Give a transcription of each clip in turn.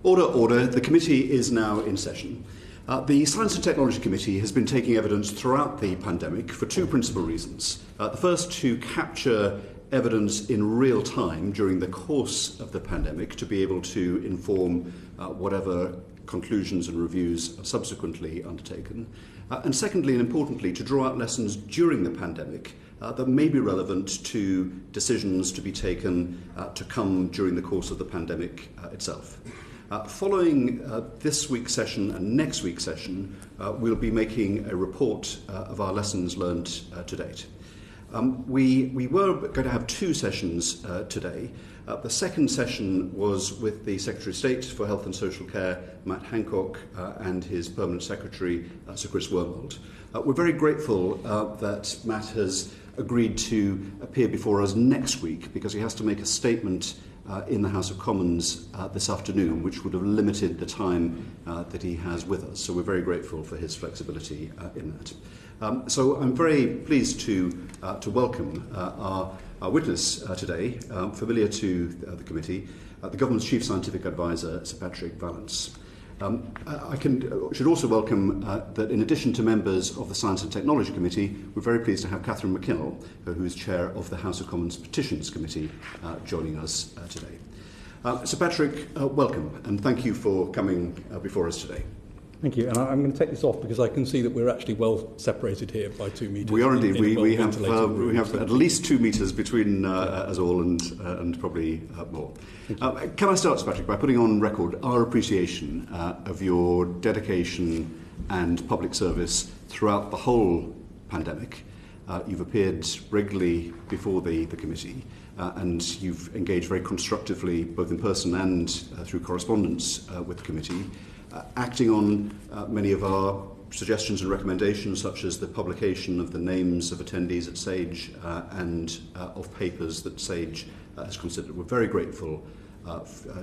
Order. The committee is now in session. The Science and Technology Committee has been taking evidence throughout the pandemic for two principal reasons. The first, to capture evidence in real time during the course of the pandemic to be able to inform whatever conclusions and reviews are subsequently undertaken. And secondly, and importantly, to draw out lessons during the pandemic that may be relevant to decisions to be taken to come during the course of the pandemic itself. Following this week's session and next week's session, we'll be making a report of our lessons learned to date. We were going to have two sessions today. The second session was with the Secretary of State for Health and Social Care, Matt Hancock, and his Permanent Secretary, Sir Chris Wormald. We're very grateful that Matt has agreed to appear before us next week because he has to make a statement in the House of Commons this afternoon, which would have limited the time that he has with us. So we're very grateful for his flexibility in that. So I'm very pleased to welcome our witness today, familiar to the committee, the Government's Chief Scientific Advisor, Sir Patrick Vallance. Should also welcome that in addition to members of the Science and Technology Committee, we're very pleased to have Catherine McKinnell, who is Chair of the House of Commons Petitions Committee, joining us today. Sir Patrick, welcome, and thank you for coming before us today. Thank you, and I'm going to take this off because I can see that we're actually well separated here by 2 metres. We are indeed. We have at least 2 metres between us all and probably more. Can I start, Sir Patrick, by putting on record our appreciation of your dedication and public service throughout the whole pandemic. You've appeared regularly before the committee and you've engaged very constructively both in person and through correspondence with the committee. Acting on many of our suggestions and recommendations, such as the publication of the names of attendees at SAGE and of papers that SAGE has considered. We're very grateful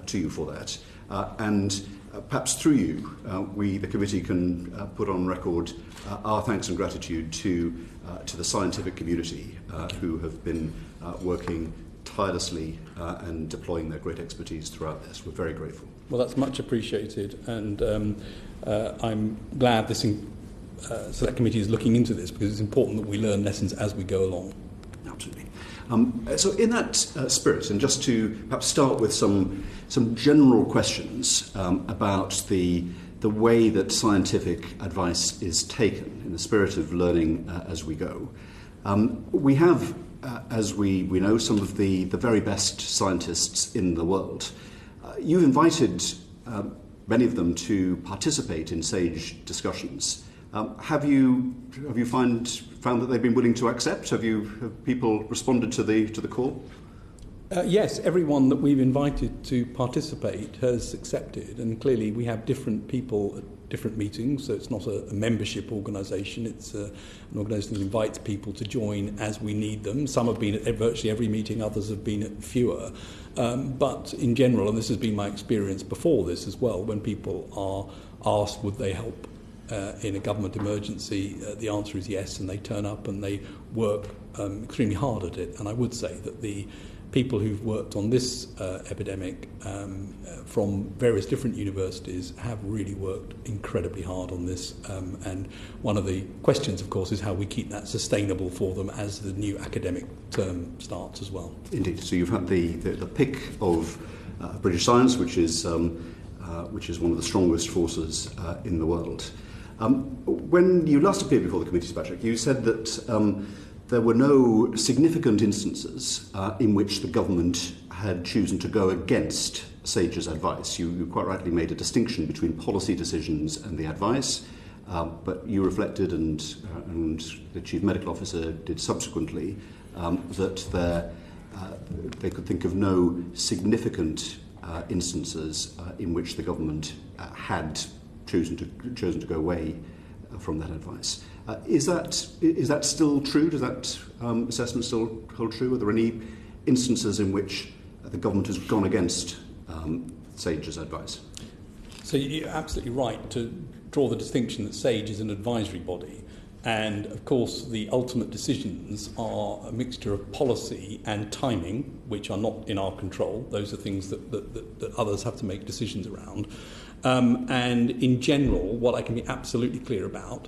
to you for that. And perhaps through you, we, the committee, can put on record our thanks and gratitude to the scientific community who have been working tirelessly and deploying their great expertise throughout this. We're very grateful. Well, that's much appreciated, and I'm glad this Select Committee is looking into this because it's important that we learn lessons as we go along. Absolutely. So in that spirit, and just to perhaps start with some general questions about the way that scientific advice is taken in the spirit of learning as we go. We have, as we know, some of the very best scientists in the world. You've invited many of them to participate in SAGE discussions. Have you found that they've been willing to accept? Have people responded to the call? Yes, everyone that we've invited to participate has accepted, and clearly we have different people at different meetings, so it's not a membership organisation, it's an organisation that invites people to join as we need them. Some have been at virtually every meeting, others have been at fewer. But in general, and this has been my experience before this as well, when people are asked would they help in a government emergency, the answer is yes, and they turn up and they work extremely hard at it. And I would say that the people who've worked on this epidemic from various different universities have really worked incredibly hard on this. And one of the questions, of course, is how we keep that sustainable for them as the new academic term starts as well. Indeed. So you've had the pick of British science, which is one of the strongest forces in the world. When you last appeared before the committee, Patrick, you said that there were no significant instances in which the government had chosen to go against SAGE's advice. You quite rightly made a distinction between policy decisions and the advice, but you reflected, and the Chief Medical Officer did subsequently, that they could think of no significant instances in which the government had chosen to go away from that advice. Is that still true? Does that assessment still hold true? Are there any instances in which the government has gone against SAGE's advice? So you're absolutely right to draw the distinction that SAGE is an advisory body. And of course, the ultimate decisions are a mixture of policy and timing, which are not in our control. Those are things that others have to make decisions around. And in general, what I can be absolutely clear about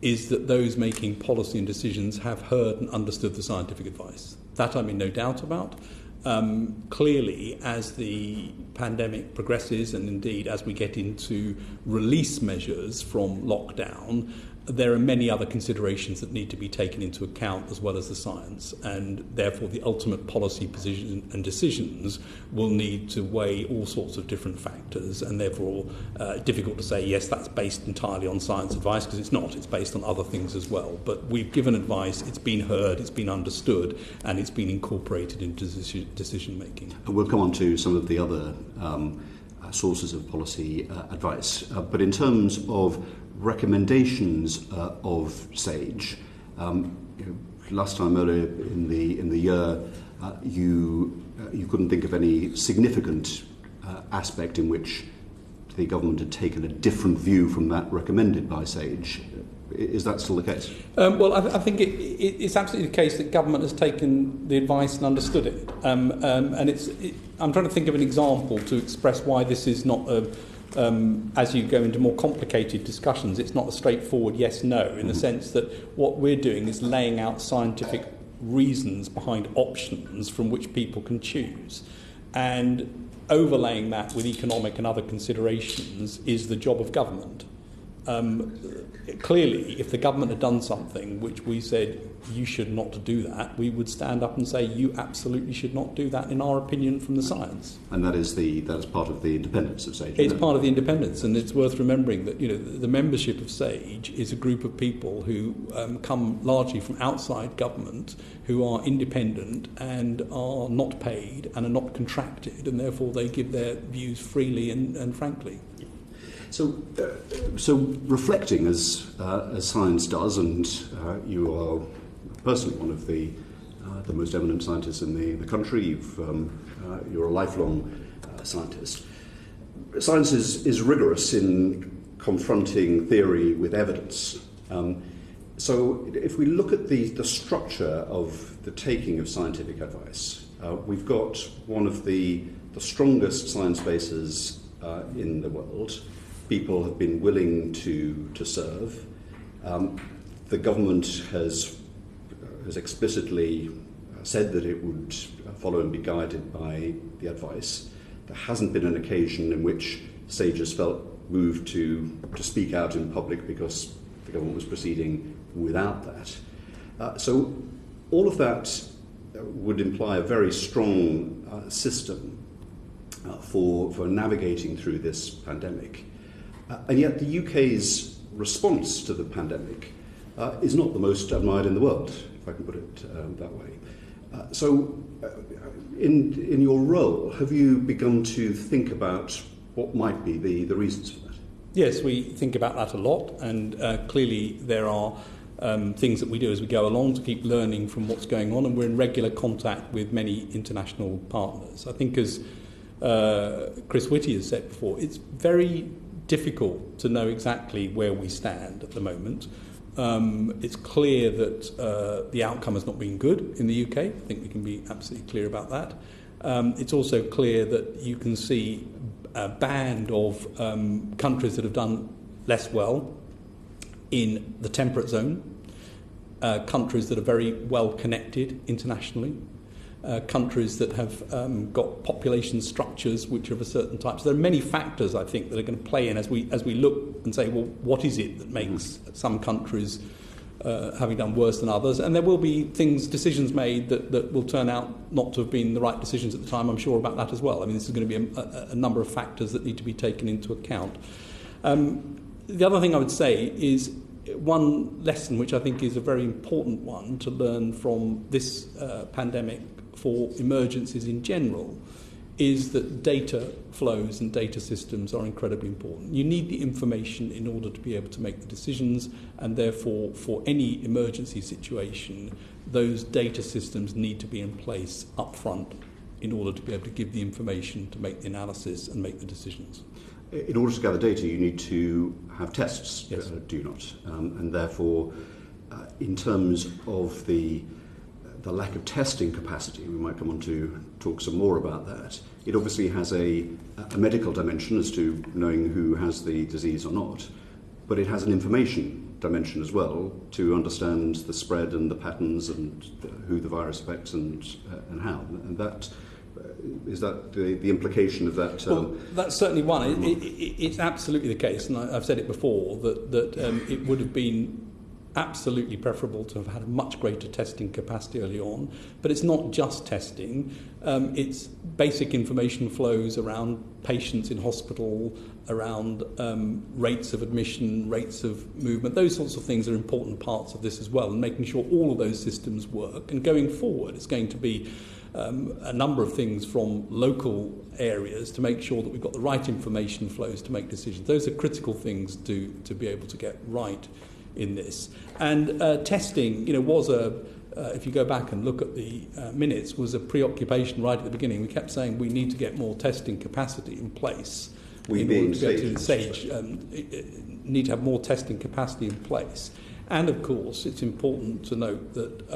is that those making policy and decisions have heard and understood the scientific advice. That I'm in no doubt about. Clearly, as the pandemic progresses, and indeed as we get into release measures from lockdown, there are many other considerations that need to be taken into account as well as the science, and therefore the ultimate policy position and decisions will need to weigh all sorts of different factors, and therefore difficult to say, yes, that's based entirely on science advice, because it's not. It's based on other things as well. But we've given advice, it's been heard, it's been understood, and it's been incorporated into decision making. We'll come on to some of the other sources of policy advice, but in terms of recommendations of SAGE, last time earlier in the year, you couldn't think of any significant aspect in which the government had taken a different view from that recommended by SAGE. Is that still the case? Well, I think it's absolutely the case that government has taken the advice and understood it. And I'm trying to think of an example to express why this is not as you go into more complicated discussions, it's not a straightforward yes-no, in the sense that what we're doing is laying out scientific reasons behind options from which people can choose. And overlaying that with economic and other considerations is the job of government. Clearly, if the government had done something which we said, you should not do that, we would stand up and say, you absolutely should not do that, in our opinion, from the science. And that is part of the independence of SAGE. It's part of the independence, and it's worth remembering that the membership of SAGE is a group of people who come largely from outside government, who are independent and are not paid and are not contracted, and therefore they give their views freely and frankly. So reflecting as science does, and you are personally one of the most eminent scientists in the country. You're a lifelong scientist. Science is rigorous in confronting theory with evidence. So if we look at the structure of the taking of scientific advice, we've got one of the strongest science bases in the world. People have been willing to serve. The government has explicitly said that it would follow and be guided by the advice. There hasn't been an occasion in which SAGE has felt moved to speak out in public because the government was proceeding without that. So all of that would imply a very strong system for navigating through this pandemic. And yet the UK's response to the pandemic is not the most admired in the world, if I can put it that way. So in your role, have you begun to think about what might be the reasons for that? Yes, we think about that a lot, and clearly there are things that we do as we go along to keep learning from what's going on, and we're in regular contact with many international partners. I think, as Chris Whitty has said before, it's very difficult to know exactly where we stand at the moment. It's clear that the outcome has not been good in the UK. I think we can be absolutely clear about that. It's also clear that you can see a band of countries that have done less well in the temperate zone, countries that are very well connected internationally, countries that have got population structures which are of a certain type. So there are many factors, I think, that are going to play in as we look and say, well, what is it that makes some countries having done worse than others? And there will be decisions made that will turn out not to have been the right decisions at the time. I'm sure about that as well. I mean, this is going to be a number of factors that need to be taken into account. The other thing I would say is one lesson which I think is a very important one to learn from this pandemic for emergencies in general is that data flows and data systems are incredibly important. You need the information in order to be able to make the decisions, and therefore for any emergency situation those data systems need to be in place up front in order to be able to give the information to make the analysis and make the decisions. In order to gather data, you need to have tests, yes. Do you not? And therefore, in terms of the lack of testing capacity, we might come on to talk some more about that. It obviously has a medical dimension as to knowing who has the disease or not, but it has an information dimension as well to understand the spread and the patterns and who the virus affects and how. And that is that the implication of that? Well, that's certainly one. It's absolutely the case, and I've said it before, that it would have been absolutely preferable to have had a much greater testing capacity early on. But it's not just testing. It's basic information flows around patients in hospital, around rates of admission, rates of movement. Those sorts of things are important parts of this as well, and making sure all of those systems work. And going forward, it's going to be a number of things from local areas to make sure that we've got the right information flows to make decisions. Those are critical things to be able to get right in this. And testing, was if you go back and look at the minutes, was a preoccupation right at the beginning. We kept saying we need to get more testing capacity in place. We being Sage need to have more testing capacity in place. And of course, it's important to note that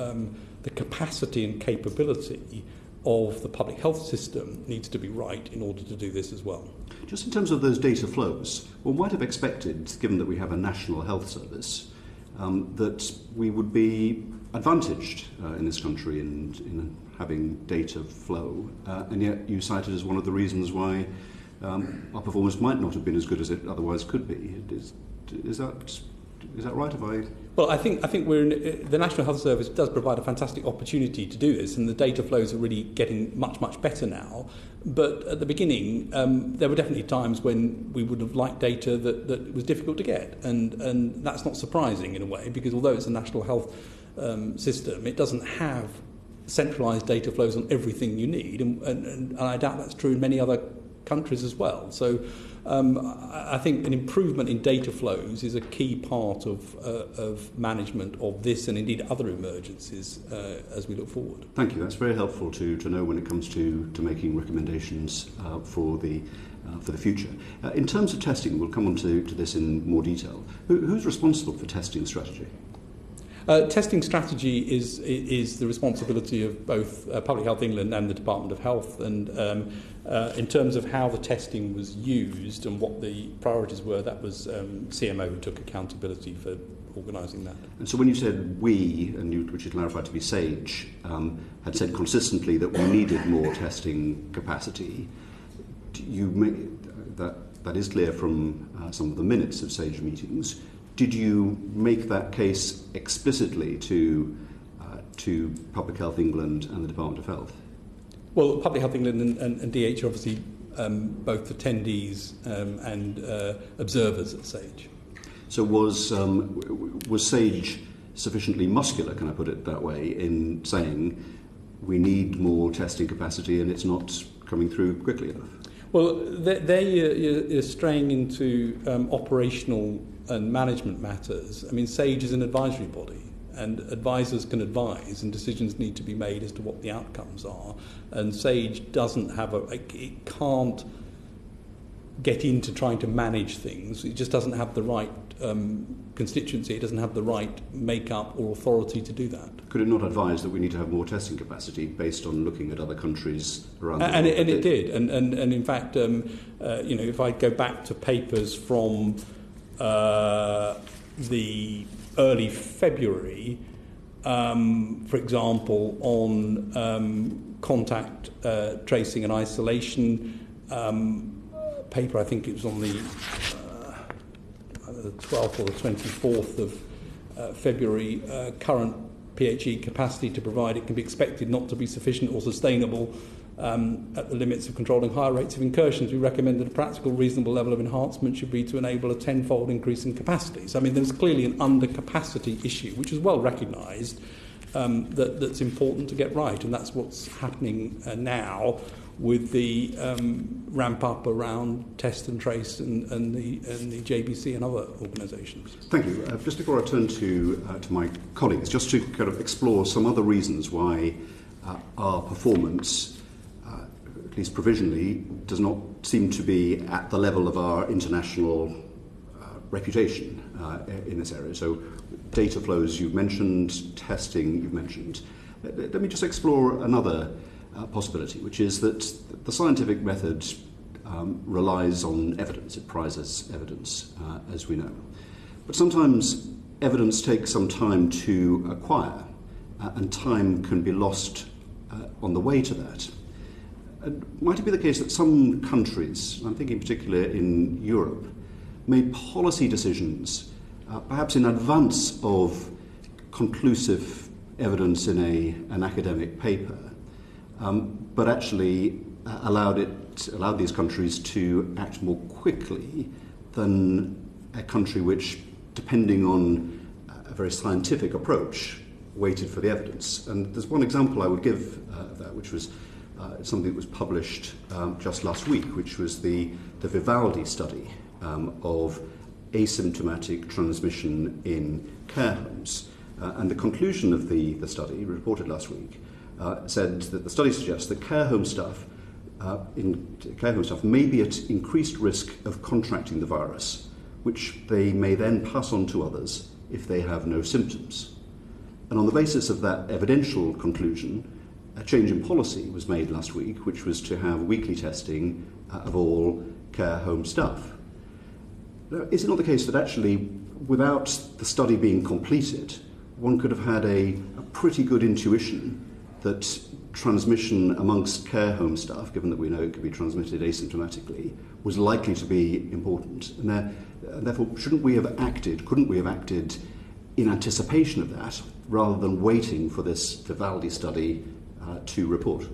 the capacity and capability of the public health system needs to be right in order to do this as well. Just in terms of those data flows, one might have expected, given that we have a national health service, that we would be advantaged in this country in having data flow, and yet you cited as one of the reasons why our performance might not have been as good as it otherwise could be. Is that right? Have I? Well, I think the National Health Service does provide a fantastic opportunity to do this, and the data flows are really getting much better now. But at the beginning, there were definitely times when we would have liked data that was difficult to get, and that's not surprising in a way, because although it's a national health system, it doesn't have centralised data flows on everything you need, and I doubt that's true in many other countries as well. So I think an improvement in data flows is a key part of management of this and indeed other emergencies as we look forward. Thank you. That's very helpful to know when it comes to making recommendations for the future. In terms of testing, we'll come on to this in more detail. Who's responsible for testing strategy? Testing strategy is the responsibility of both Public Health England and the Department of Health, and in terms of how the testing was used and what the priorities were, that was CMO who took accountability for organising that. And so when you said we, and which you clarified to be SAGE, had said consistently that we needed more testing capacity, that is clear from some of the minutes of SAGE meetings. Did you make that case explicitly to Public Health England and the Department of Health? Well, Public Health England and DH are obviously both attendees and observers at SAGE. So was SAGE sufficiently muscular, can I put it that way, in saying we need more testing capacity and it's not coming through quickly enough? Well, there you're straying into operational and management matters. I mean, SAGE is an advisory body, and advisors can advise, and decisions need to be made as to what the outcomes are. And SAGE doesn't have it can't get into trying to manage things. It just doesn't have the right constituency. It doesn't have the right makeup or authority to do that. Could it not advise that we need to have more testing capacity based on looking at other countries around the world? And it did. And in fact, if I go back to papers from the early February, for example, on contact tracing and isolation, paper, I think it was on the 12th or the 24th of February, current PHE capacity to provide it can be expected not to be sufficient or sustainable at the limits of controlling higher rates of incursions. We recommend that a practical, reasonable level of enhancement should be to enable a tenfold increase in capacity. So, I mean, there's clearly an undercapacity issue, which is well recognised, that's important to get right, and that's what's happening now with the ramp up around test and trace and the JBC and other organisations. Thank you. Just before I turn to my colleagues, just to kind of explore some other reasons why our performance, at least provisionally, does not seem to be at the level of our international reputation in this area. So data flows you've mentioned, testing you've mentioned. Let me just explore another possibility, which is that the scientific method relies on evidence. It prizes evidence, as we know. But sometimes evidence takes some time to acquire, and time can be lost on the way to that. And might it be the case that some countries, I'm thinking particularly in Europe, made policy decisions, perhaps in advance of conclusive evidence in an academic paper, but actually allowed these countries to act more quickly than a country which, depending on a very scientific approach, waited for the evidence. And there's one example I would give of that, which was something that was published just last week, which was the Vivaldi study of asymptomatic transmission in care homes. And the conclusion of the study, reported last week, said that the study suggests that care home staff may be at increased risk of contracting the virus, which they may then pass on to others if they have no symptoms. And on the basis of that evidential conclusion, a change in policy was made last week, which was to have weekly testing of all care home staff. Now, is it not the case that actually, without the study being completed, one could have had a pretty good intuition that transmission amongst care home staff, given that we know it could be transmitted asymptomatically, was likely to be important? And therefore, couldn't we have acted in anticipation of that, rather than waiting for this Vivaldi study to report?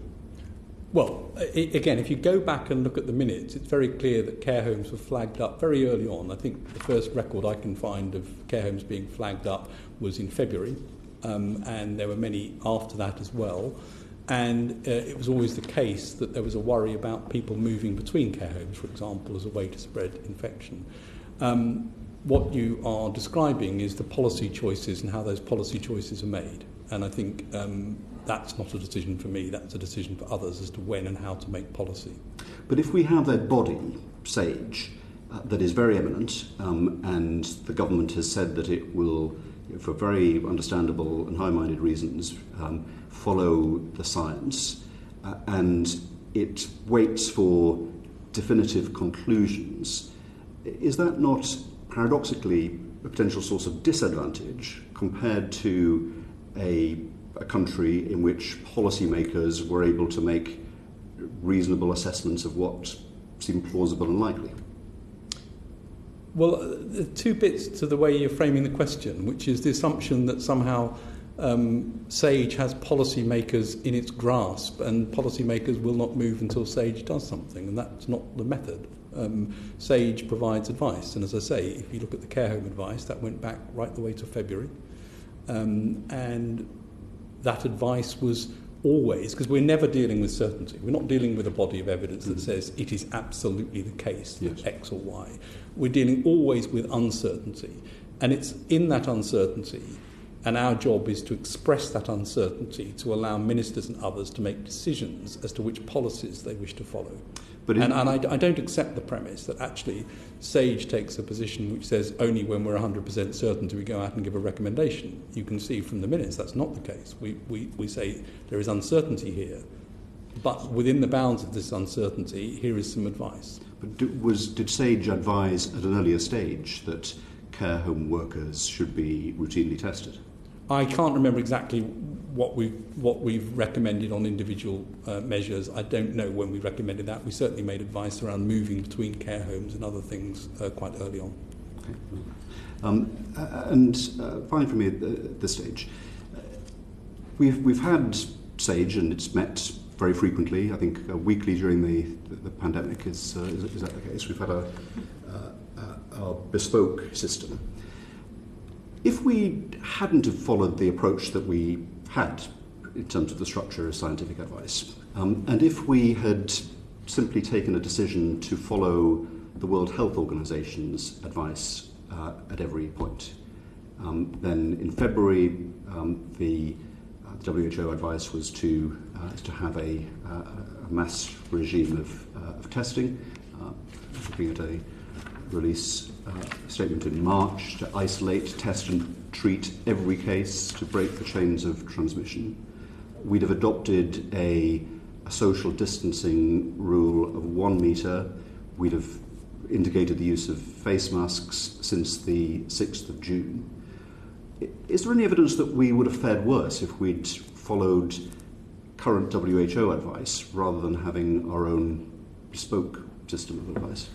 Well, again, if you go back and look at the minutes, it's very clear that care homes were flagged up very early on. I think the first record I can find of care homes being flagged up was in February, and there were many after that as well. And it was always the case that there was a worry about people moving between care homes, for example, as a way to spread infection. What you are describing is the policy choices and how those policy choices are made. And I think that's not a decision for me, that's a decision for others as to when and how to make policy. But if we have a body, SAGE, that is very eminent, and the government has said that it will, for very understandable and high-minded reasons, follow the science, and it waits for definitive conclusions, is that not paradoxically a potential source of disadvantage compared to a country in which policymakers were able to make reasonable assessments of what seemed plausible and likely? Well, there are two bits to the way you're framing the question, which is the assumption that somehow SAGE has policymakers in its grasp and policymakers will not move until SAGE does something, and that's not the method. SAGE provides advice, and as I say, if you look at the care home advice, that went back right the way to February. And that advice was always, because we're never dealing with certainty. We're not dealing with a body of evidence that says it is absolutely the case that X or Y. We're dealing always with uncertainty. And it's in that uncertainty, and our job is to express that uncertainty to allow ministers and others to make decisions as to which policies they wish to follow. And I don't accept the premise that actually SAGE takes a position which says only when we're 100% certain do we go out and give a recommendation. You can see from the minutes that's not the case. We say there is uncertainty here, but within the bounds of this uncertainty, here is some advice. But did SAGE advise at an earlier stage that care home workers should be routinely tested? I can't remember exactly what we've recommended on individual measures. I don't know when we recommended that. We certainly made advice around moving between care homes and other things quite early on. Okay. And finally from me at this stage, we've had SAGE and it's met very frequently, I think weekly during the pandemic. Is that the case? We've had our bespoke system. If we hadn't have followed the approach that we had in terms of the structure of scientific advice, and if we had simply taken a decision to follow the World Health Organization's advice at every point, then in February the WHO advice was to have a mass regime of testing, looking at release a statement in March to isolate, test and treat every case to break the chains of transmission. We'd have adopted a social distancing rule of 1 metre. We'd have indicated the use of face masks since the 6th of June. Is there any evidence that we would have fared worse if we'd followed current WHO advice rather than having our own bespoke system of advice?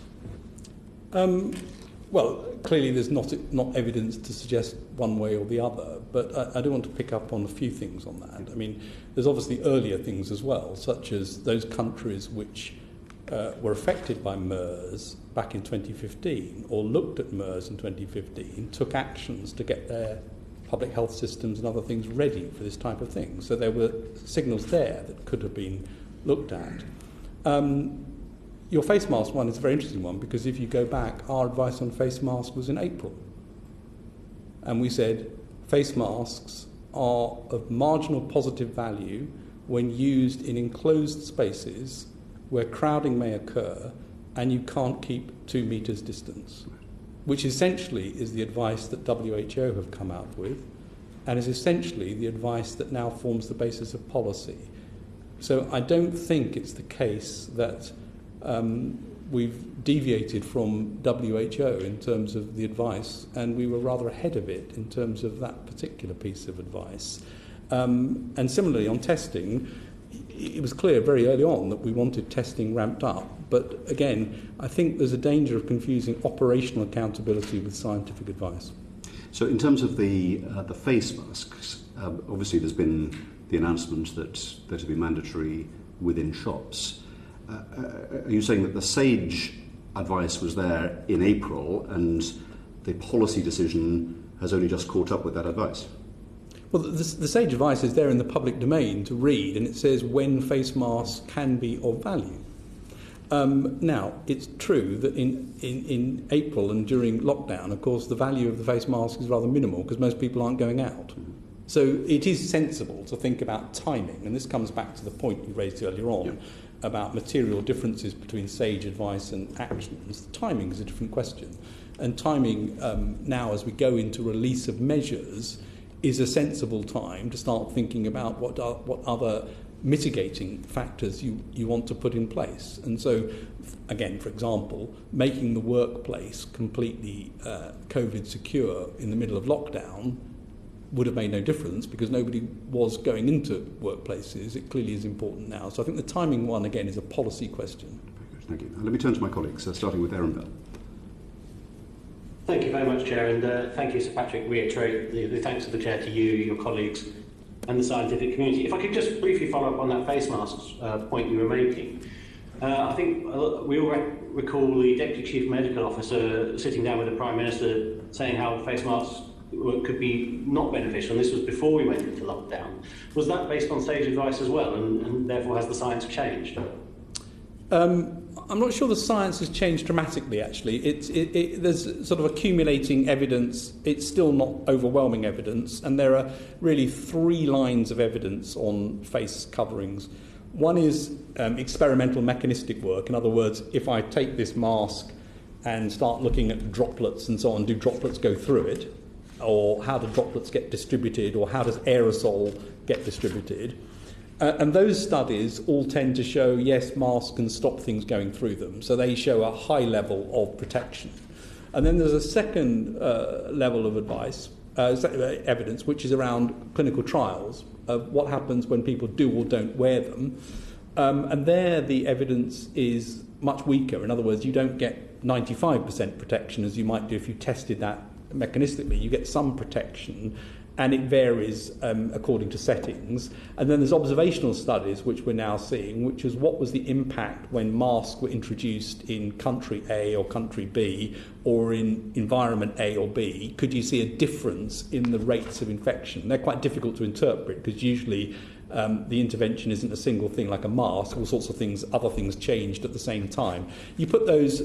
Well, clearly there's not evidence to suggest one way or the other, but I do want to pick up on a few things on that. I mean, there's obviously earlier things as well, such as those countries which were affected by MERS back in 2015 or looked at MERS in 2015, took actions to get their public health systems and other things ready for this type of thing. So there were signals there that could have been looked at. Your face mask one is a very interesting one, because if you go back, our advice on face masks was in April. And we said face masks are of marginal positive value when used in enclosed spaces where crowding may occur and you can't keep 2 metres distance, which essentially is the advice that WHO have come out with, and is essentially the advice that now forms the basis of policy. So I don't think it's the case that we've deviated from WHO in terms of the advice, and we were rather ahead of it in terms of that particular piece of advice. And similarly on testing, it was clear very early on that we wanted testing ramped up. But again, I think there's a danger of confusing operational accountability with scientific advice. So in terms of the face masks, obviously there's been the announcement that they're to be mandatory within shops. Are you saying that the SAGE advice was there in April and the policy decision has only just caught up with that advice? Well, the SAGE advice is there in the public domain to read, and it says when face masks can be of value. Now, it's true that in April and during lockdown, of course, the value of the face mask is rather minimal because most people aren't going out. So it is sensible to think about timing, and this comes back to the point you raised earlier on about material differences between SAGE advice and actions. Timing is a different question, and timing now as we go into release of measures is a sensible time to start thinking about what other mitigating factors you want to put in place. And so, again, for example, making the workplace completely COVID secure in the middle of lockdown would have made no difference because nobody was going into workplaces. It clearly is important now. So I think the timing one, again, is a policy question. Thank you. Let me turn to my colleagues, starting with Aaron Bell. Thank you very much, Chair, and thank you, Sir Patrick. Reiterate the thanks of the Chair to you, your colleagues, and the scientific community. If I could just briefly follow up on that face masks point you were making. I think we all recall the Deputy Chief Medical Officer sitting down with the Prime Minister saying how face masks could be not beneficial, and this was before we went into lockdown. Was that based on SAGE advice as well, and therefore has the science changed? I'm not sure the science has changed dramatically, actually. There's sort of accumulating evidence. It's still not overwhelming evidence, and there are really 3 lines of evidence on face coverings. One is experimental mechanistic work. In other words, if I take this mask and start looking at droplets and so on, do droplets go through it? Or how do droplets get distributed? Or how does aerosol get distributed? And those studies all tend to show, yes, masks can stop things going through them. So they show a high level of protection. And then there's a second level of evidence, which is around clinical trials of what happens when people do or don't wear them. And there the evidence is much weaker. In other words, you don't get 95% protection as you might do if you tested that mechanistically. You get some protection, and it varies according to settings. And then there's observational studies, which we're now seeing, which is what was the impact when masks were introduced in country A or country B, or in environment A or B. Could you see a difference in the rates of infection? They're quite difficult to interpret, because usually the intervention isn't a single thing like a mask. All sorts of things, other things changed at the same time. You put those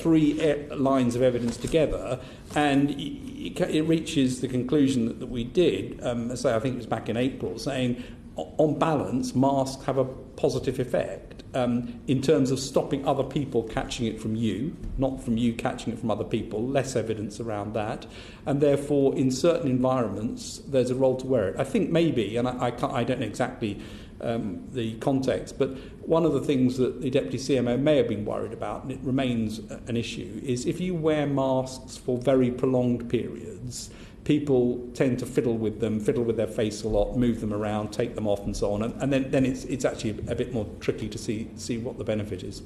3 lines of evidence together, and it reaches the conclusion that we did, say I think it was back in April, saying on balance, masks have a positive effect in terms of stopping other people catching it from you, not from you catching it from other people, less evidence around that, and therefore in certain environments there's a role to wear it. I think maybe, and I don't know exactly the context, but one of the things that the Deputy CMO may have been worried about, and it remains an issue, is if you wear masks for very prolonged periods, people tend to fiddle with their face a lot, move them around, take them off and so on, and then it's actually a bit more tricky to see what the benefit is.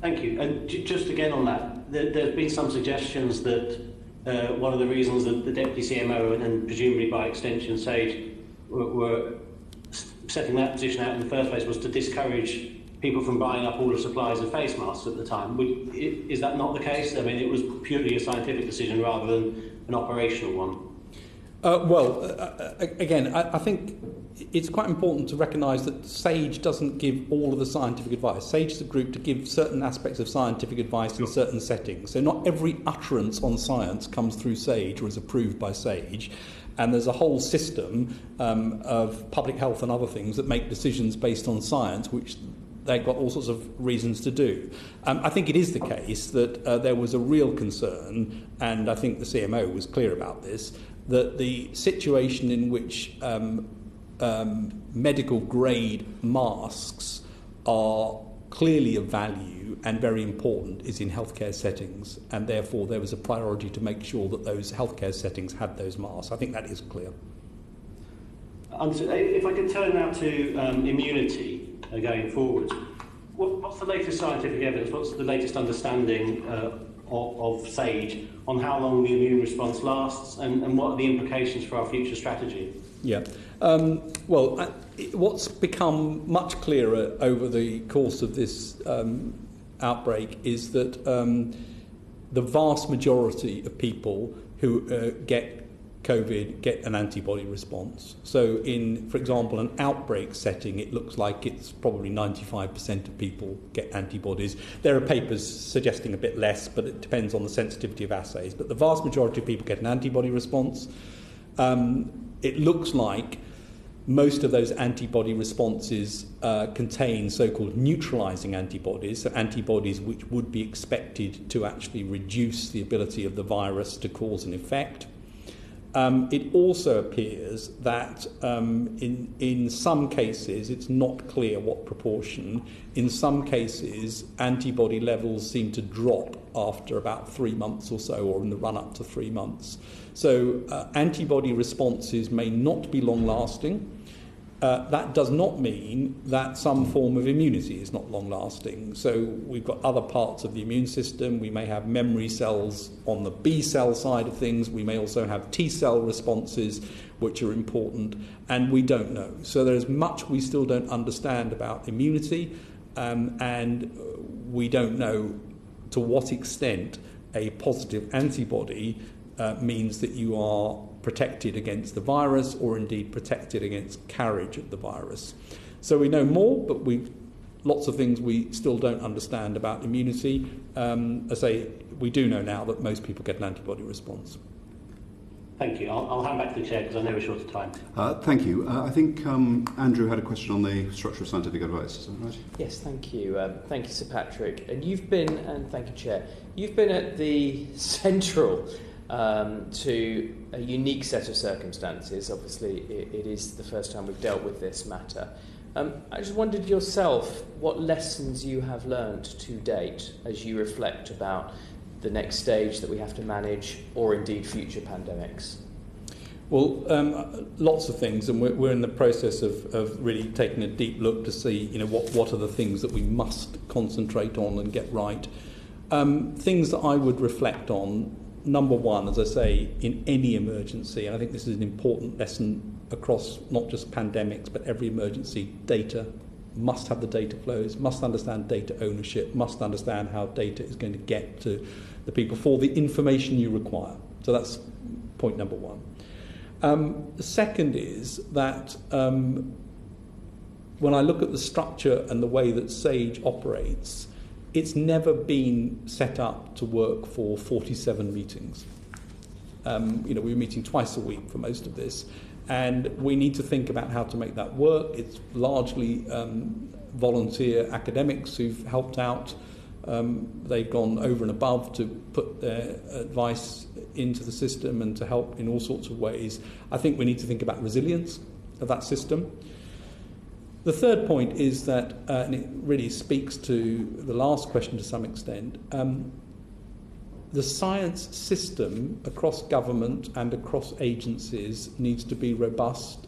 Thank you. And just again on that, there's been some suggestions that one of the reasons that the Deputy CMO and presumably by extension SAGE were setting that position out in the first place was to discourage people from buying up all the supplies of face masks at the time. Is that not the case? I mean, it was purely a scientific decision rather than an operational one. Again, I think it's quite important to recognise that SAGE doesn't give all of the scientific advice. SAGE is a group to give certain aspects of scientific advice in certain settings. So not every utterance on science comes through SAGE or is approved by SAGE. And there's a whole system of public health and other things that make decisions based on science, which they've got all sorts of reasons to do. I think it is the case that there was a real concern, and I think the CMO was clear about this, that the situation in which medical grade masks are clearly of value and very important is in healthcare settings, and therefore there was a priority to make sure that those healthcare settings had those masks. I think that is clear. If I could turn now to immunity going forward, what's the latest scientific evidence, what's the latest understanding of SAGE on how long the immune response lasts and what are the implications for our future strategy? Yeah. What's become much clearer over the course of this outbreak is that the vast majority of people who get COVID get an antibody response. So in, for example, an outbreak setting, it looks like it's probably 95% of people get antibodies. There are papers suggesting a bit less, but it depends on the sensitivity of assays. But the vast majority of people get an antibody response. It looks like most of those antibody responses contain so-called neutralizing antibodies, so antibodies which would be expected to actually reduce the ability of the virus to cause an effect. It also appears that in some cases, it's not clear what proportion, in some cases antibody levels seem to drop after about 3 months or so, or in the run-up to 3 months. So antibody responses may not be long-lasting. That does not mean that some form of immunity is not long-lasting. So we've got other parts of the immune system. We may have memory cells on the B cell side of things. We may also have T cell responses, which are important, and we don't know. So there's much we still don't understand about immunity, and we don't know to what extent a positive antibody means that you are protected against the virus or indeed protected against carriage of the virus. So we know more, but lots of things we still don't understand about immunity. I say we do know now that most people get an antibody response. Thank you. I'll hand back to the Chair because I know we're short of time. Thank you. I think Andrew had a question on the structure of scientific advice. Is that right? Yes, thank you. Thank you, Sir Patrick. And thank you, Chair. You've been at the central to a unique set of circumstances. Obviously, it is the first time we've dealt with this matter. I just wondered yourself what lessons you have learned to date as you reflect about the next stage that we have to manage, or indeed future pandemics. Well, lots of things, and we're in the process of really taking a deep look to see, what are the things that we must concentrate on and get right. Things that I would reflect on. Number one, as I say, in any emergency, and I think this is an important lesson across not just pandemics, but every emergency, data. Must have the data flows, must understand data ownership, must understand how data is going to get to the people for the information you require. So that's point number one. The second is that when I look at the structure and the way that SAGE operates, it's never been set up to work for 47 meetings. We were meeting twice a week for most of this, And we need to think about how to make that work. It's largely volunteer academics who've helped out. They've gone over and above to put their advice into the system and to help in all sorts of ways. I think we need to think about resilience of that system. The third point is that, and it really speaks to the last question to some extent, the science system across government and across agencies needs to be robust.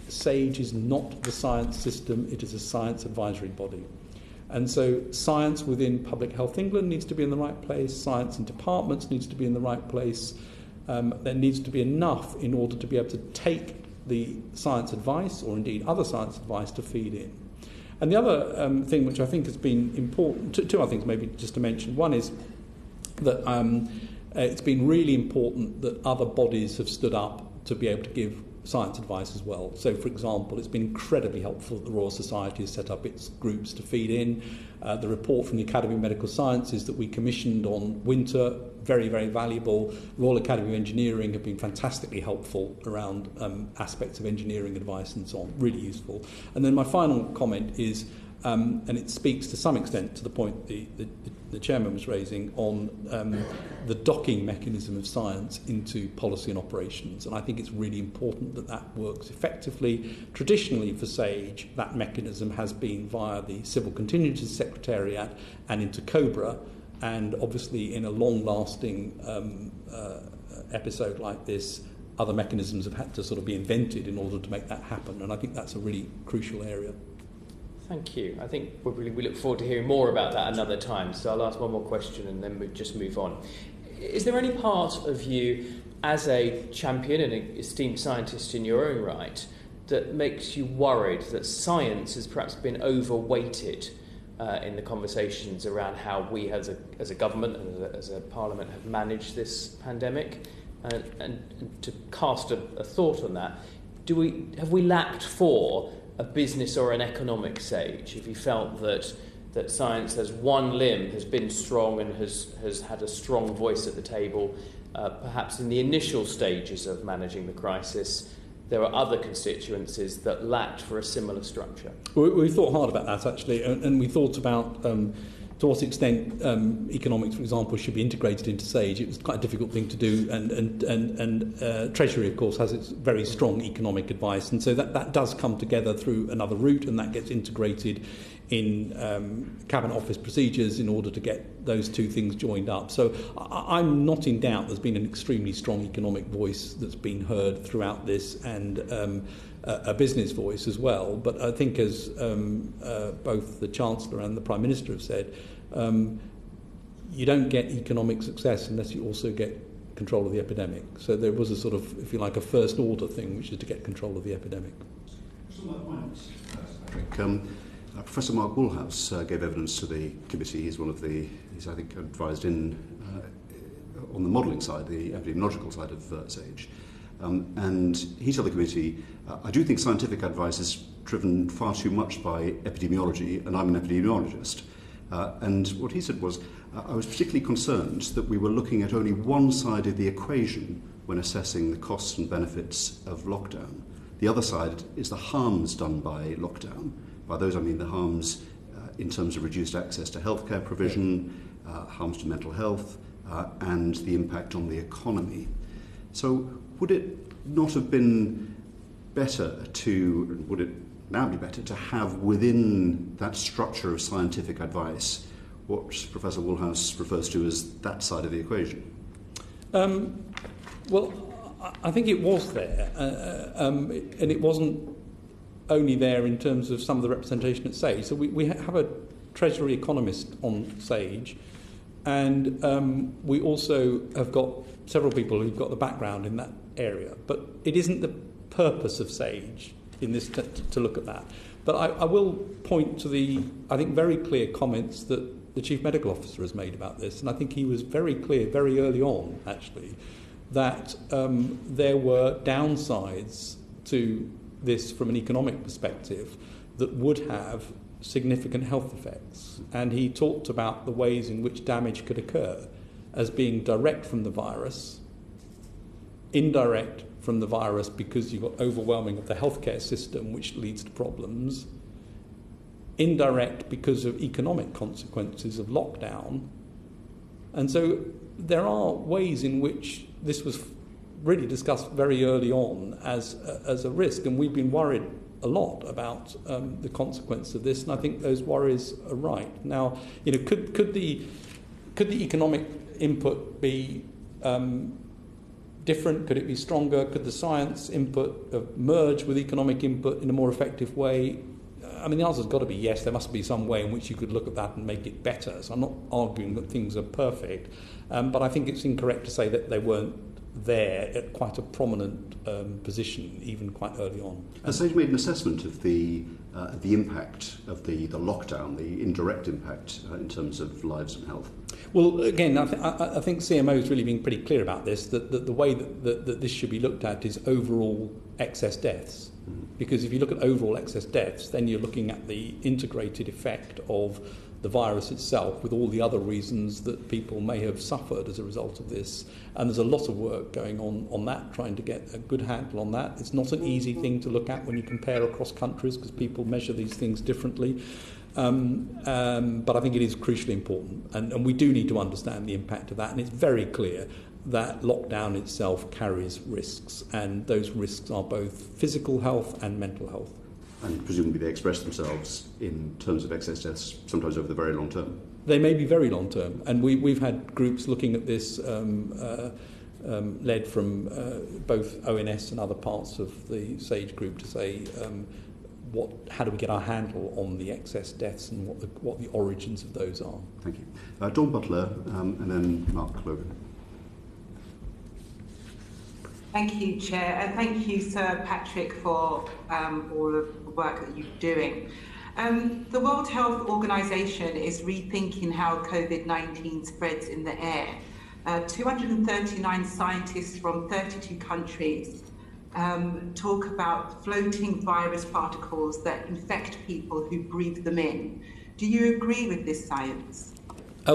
SAGE is not the science system, it is a science advisory body. And so science within Public Health England needs to be in the right place, science in departments needs to be in the right place. There needs to be enough in order to be able to take the science advice, or indeed other science advice, to feed in. And the other thing which I think has been important, two other things maybe just to mention. One is that it's been really important that other bodies have stood up to be able to give science advice as well. So, for example, it's been incredibly helpful that the Royal Society has set up its groups to feed in. The report from the Academy of Medical Sciences that we commissioned on winter, very, very valuable. Royal Academy of Engineering have been fantastically helpful around aspects of engineering advice and so on, really useful. And then my final comment is, and it speaks to some extent to the point the chairman was raising on the docking mechanism of science into policy and operations. And I think it's really important that that works effectively. Traditionally for SAGE, that mechanism has been via the Civil Contingency Secretariat and into COBRA. And obviously in a long-lasting episode like this, other mechanisms have had to sort of be invented in order to make that happen. And I think that's a really crucial area. Thank you. I think we look forward to hearing more about that another time. So I'll ask one more question and then we'll just move on. Is there any part of you, as a champion and an esteemed scientist in your own right, that makes you worried that science has perhaps been overweighted in the conversations around how we as a government and as a parliament have managed this pandemic? And to cast a thought on that, have we lacked for a business or an economic SAGE? If you felt that science as one limb has been strong and has had a strong voice at the table, perhaps in the initial stages of managing the crisis, there are other constituencies that lacked for a similar structure. We thought hard about that, actually, and we thought about to what extent economics, for example, should be integrated into SAGE. It was quite a difficult thing to do, and Treasury, of course, has its very strong economic advice, and so that does come together through another route, and that gets integrated in Cabinet Office procedures in order to get those two things joined up. So I'm not in doubt there's been an extremely strong economic voice that's been heard throughout this, and a business voice as well. But I think, as both the Chancellor and the Prime Minister have said, you don't get economic success unless you also get control of the epidemic. So there was a sort of, if you like, a first order thing, which is to get control of the epidemic. Professor Mark Woolhouse gave evidence to the committee. He's I think, advised on the modelling side, the epidemiological side of SAGE. And he told the committee, I do think scientific advice is driven far too much by epidemiology, and I'm an epidemiologist. And what he said was, I was particularly concerned that we were looking at only one side of the equation when assessing the costs and benefits of lockdown. The other side is the harms done by lockdown. By those I mean the harms in terms of reduced access to healthcare provision, harms to mental health, and the impact on the economy. So would it not have been better would it now be better to have within that structure of scientific advice what Professor Woolhouse refers to as that side of the equation? Well, I think it was there, and it wasn't only there in terms of some of the representation at SAGE. So we have a Treasury economist on SAGE, and we also have got several people who've got the background in that area. But it isn't the purpose of SAGE in this to look at that. But I will point to the, I think, very clear comments that the Chief Medical Officer has made about this, and I think he was very clear very early on, actually, that there were downsides to this from an economic perspective that would have significant health effects. And he talked about the ways in which damage could occur as being direct from the virus, indirect from the virus because you've got overwhelming of the healthcare system, which leads to problems. Indirect because of economic consequences of lockdown. And so there are ways in which this was really discussed very early on as a risk, and we've been worried a lot about the consequence of this, and I think those worries are right. Now, could the economic input be different? Could it be stronger? Could the science input merge with economic input in a more effective way? I mean, the answer's got to be yes. There must be some way in which you could look at that and make it better. So I'm not arguing that things are perfect, but I think it's incorrect to say that they weren't there at quite a prominent position, even quite early on. Has Sage made an assessment of the impact of the lockdown, the indirect impact in terms of lives and health? Well, again, I think CMO has really been pretty clear about this, that the way that this should be looked at is overall excess deaths. Because if you look at overall excess deaths, then you're looking at the integrated effect of the virus itself with all the other reasons that people may have suffered as a result of this. And there's a lot of work going on that, trying to get a good handle on that. It's not an easy thing to look at when you compare across countries because people measure these things differently. But I think it is crucially important. And we do need to understand the impact of that. And it's very clear that lockdown itself carries risks. And those risks are both physical health and mental health. And presumably they express themselves in terms of excess deaths, sometimes over the very long term. They may be very long term, and we've had groups looking at this, led from both ONS and other parts of the SAGE group to say, how do we get our handle on the excess deaths and what the origins of those are? Thank you. Dawn Butler, and then Mark Logan. Thank you, Chair, and thank you, Sir Patrick, for all of the work that you're doing. The World Health Organization is rethinking how COVID-19 spreads in the air. 239 scientists from 32 countries talk about floating virus particles that infect people who breathe them in. Do you agree with this science?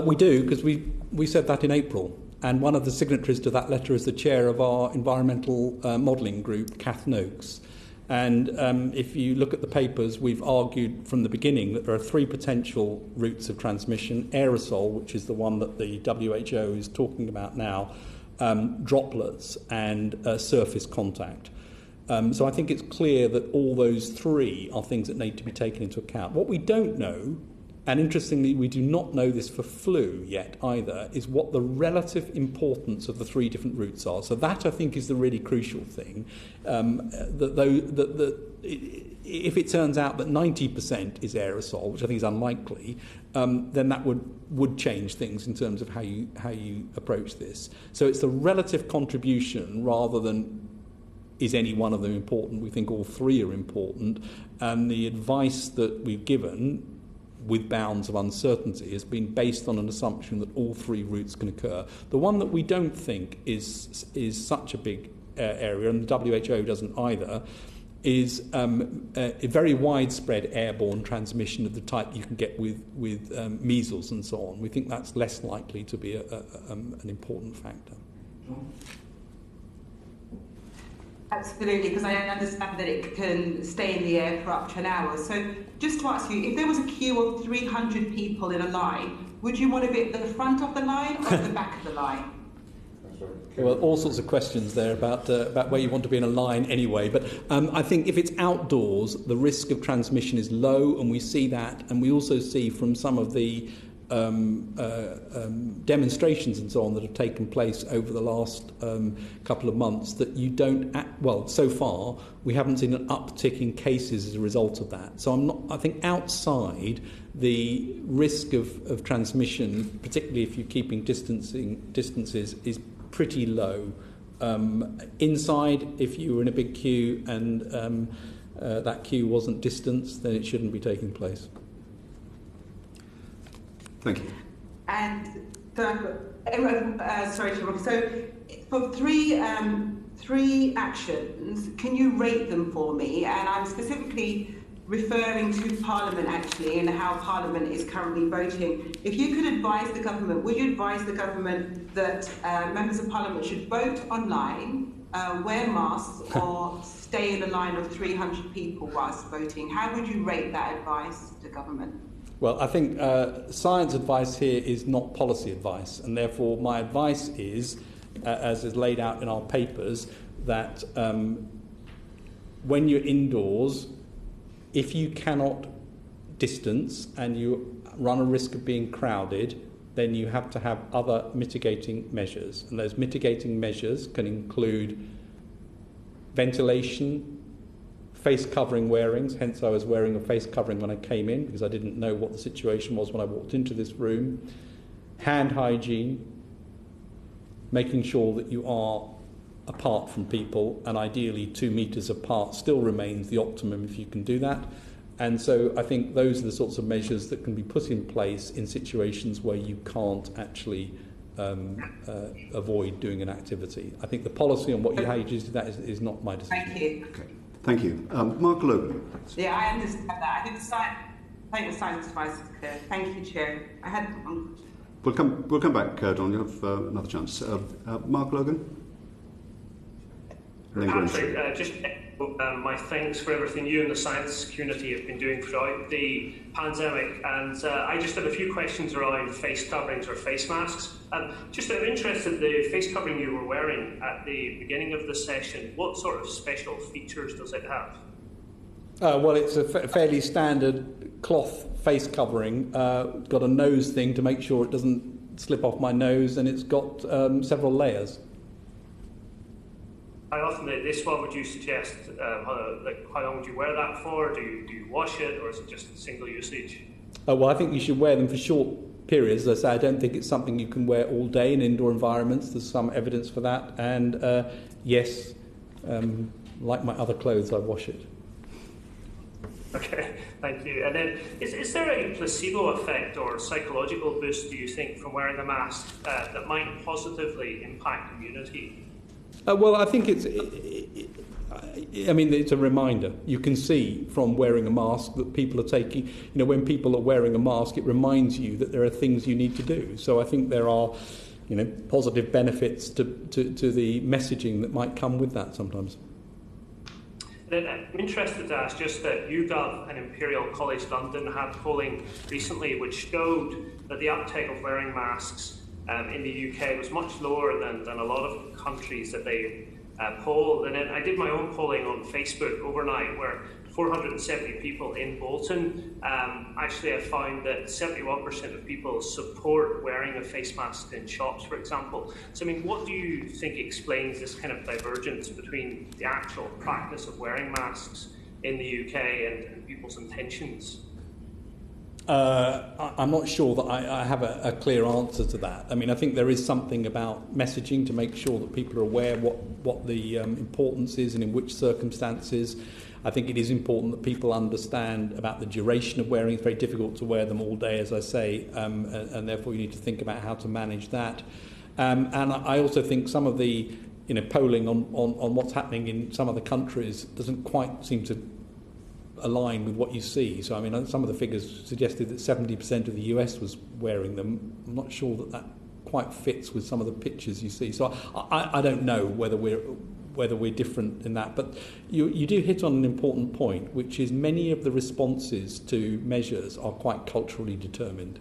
We do, because we said that in April. And one of the signatories to that letter is the chair of our environmental modelling group, Kath Noakes. And if you look at the papers, we've argued from the beginning that there are three potential routes of transmission: aerosol, which is the one that the WHO is talking about now, droplets, and surface contact. So I think it's clear that all those three are things that need to be taken into account. What we don't know, and interestingly, we do not know this for flu yet either, is what the relative importance of the three different routes are. So that, I think, is the really crucial thing. If it turns out that 90% is aerosol, which I think is unlikely, then that would change things in terms of how you approach this. So it's the relative contribution rather than is any one of them important. We think all three are important, and the advice that we've given, with bounds of uncertainty, has been based on an assumption that all three routes can occur. The one that we don't think is such a big area, and the WHO doesn't either, is a very widespread airborne transmission of the type you can get with measles and so on. We think that's less likely to be an important factor. Absolutely, because I understand that it can stay in the air for up to an hour. So just to ask you, if there was a queue of 300 people in a line, would you want to be at the front of the line or at the back of the line? Well, all sorts of questions there about where you want to be in a line anyway. But I think if it's outdoors, the risk of transmission is low, and we see that. And we also see from some of the demonstrations and so on that have taken place over the last couple of months that you don't so far we haven't seen an uptick in cases as a result of that. So I think outside, the risk of transmission, particularly if you're keeping distances, is pretty low. Inside, if you were in a big queue and that queue wasn't distanced, then it shouldn't be taking place. Thank you. And sorry to interrupt. So, for three actions, can you rate them for me? And I'm specifically referring to Parliament, actually, and how Parliament is currently voting. If you could advise the government, would you advise the government that members of Parliament should vote online wear masks or stay in a line of 300 people whilst voting? How would you rate that advice to government? Well, I think science advice here is not policy advice, and therefore my advice is, as is laid out in our papers, that when you're indoors, if you cannot distance and you run a risk of being crowded, then you have to have other mitigating measures. And those mitigating measures can include ventilation, face covering wearings, hence I was wearing a face covering when I came in because I didn't know what the situation was when I walked into this room, hand hygiene, making sure that you are apart from people, and ideally 2 metres apart still remains the optimum if you can do that. And so I think those are the sorts of measures that can be put in place in situations where you can't actually avoid doing an activity. I think the policy on how you do that is not my decision. Thank you. Okay. Thank you. Mark Logan. Yeah, I understand that. I think the science advice is clear. Thank you, Chair. I had We'll come back, Don. You'll have another chance. Mark Logan. Patrick, just my thanks for everything you and the science community have been doing throughout the pandemic. And I just have a few questions around face coverings or face masks. Just out of interest in the face covering you were wearing at the beginning of the session, what sort of special features does it have? Well, it's a fairly standard cloth face covering. Got a nose thing to make sure it doesn't slip off my nose, and it's got several layers. How often, this one, would you suggest, how long would you wear that for? Do you wash it, or is it just single usage? Well, I think you should wear them for short periods. As I say, I don't think it's something you can wear all day in indoor environments. There's some evidence for that. And yes, like my other clothes, I wash it. Okay, thank you. And then, is there a placebo effect or psychological boost, do you think, from wearing a mask that might positively impact immunity? Well, I think it's a reminder. You can see from wearing a mask that people are taking, when people are wearing a mask, it reminds you that there are things you need to do. So I think there are, positive benefits to the messaging that might come with that sometimes. Then I'm interested to ask just that YouGov and Imperial College London had polling recently which showed that the uptake of wearing masks in the UK was much lower than a lot of countries that they polled. And then I did my own polling on Facebook overnight where 470 people in Bolton, actually I found that 71% of people support wearing a face mask in shops, for example. So what do you think explains this kind of divergence between the actual practice of wearing masks in the UK and people's intentions? I'm not sure that I have a clear answer to that. I think there is something about messaging to make sure that people are aware what the importance is and in which circumstances. I think it is important that people understand about the duration of wearing. It's very difficult to wear them all day, as I say, and therefore you need to think about how to manage that. And I also think some of the polling on what's happening in some other countries doesn't quite seem to align with what you see. So some of the figures suggested that 70% of the US was wearing them. I'm not sure that quite fits with some of the pictures you see. So I don't know whether we're different in that. But you do hit on an important point, which is many of the responses to measures are quite culturally determined,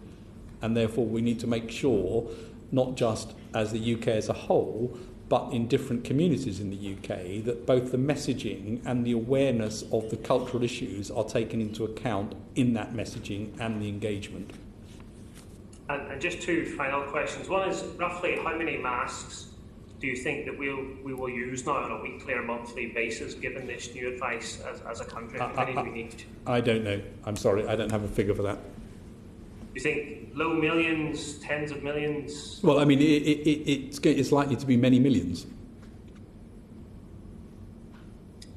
and therefore we need to make sure, not just as the UK as a whole, but in different communities in the UK, that both the messaging and the awareness of the cultural issues are taken into account in that messaging and the engagement. And just two final questions. One is, roughly how many masks do you think that we will use now on a weekly or monthly basis, given this new advice as a country? How many do we need? I don't know. I'm sorry, I don't have a figure for that. Do you think low millions, tens of millions? Well, it's likely to be many millions.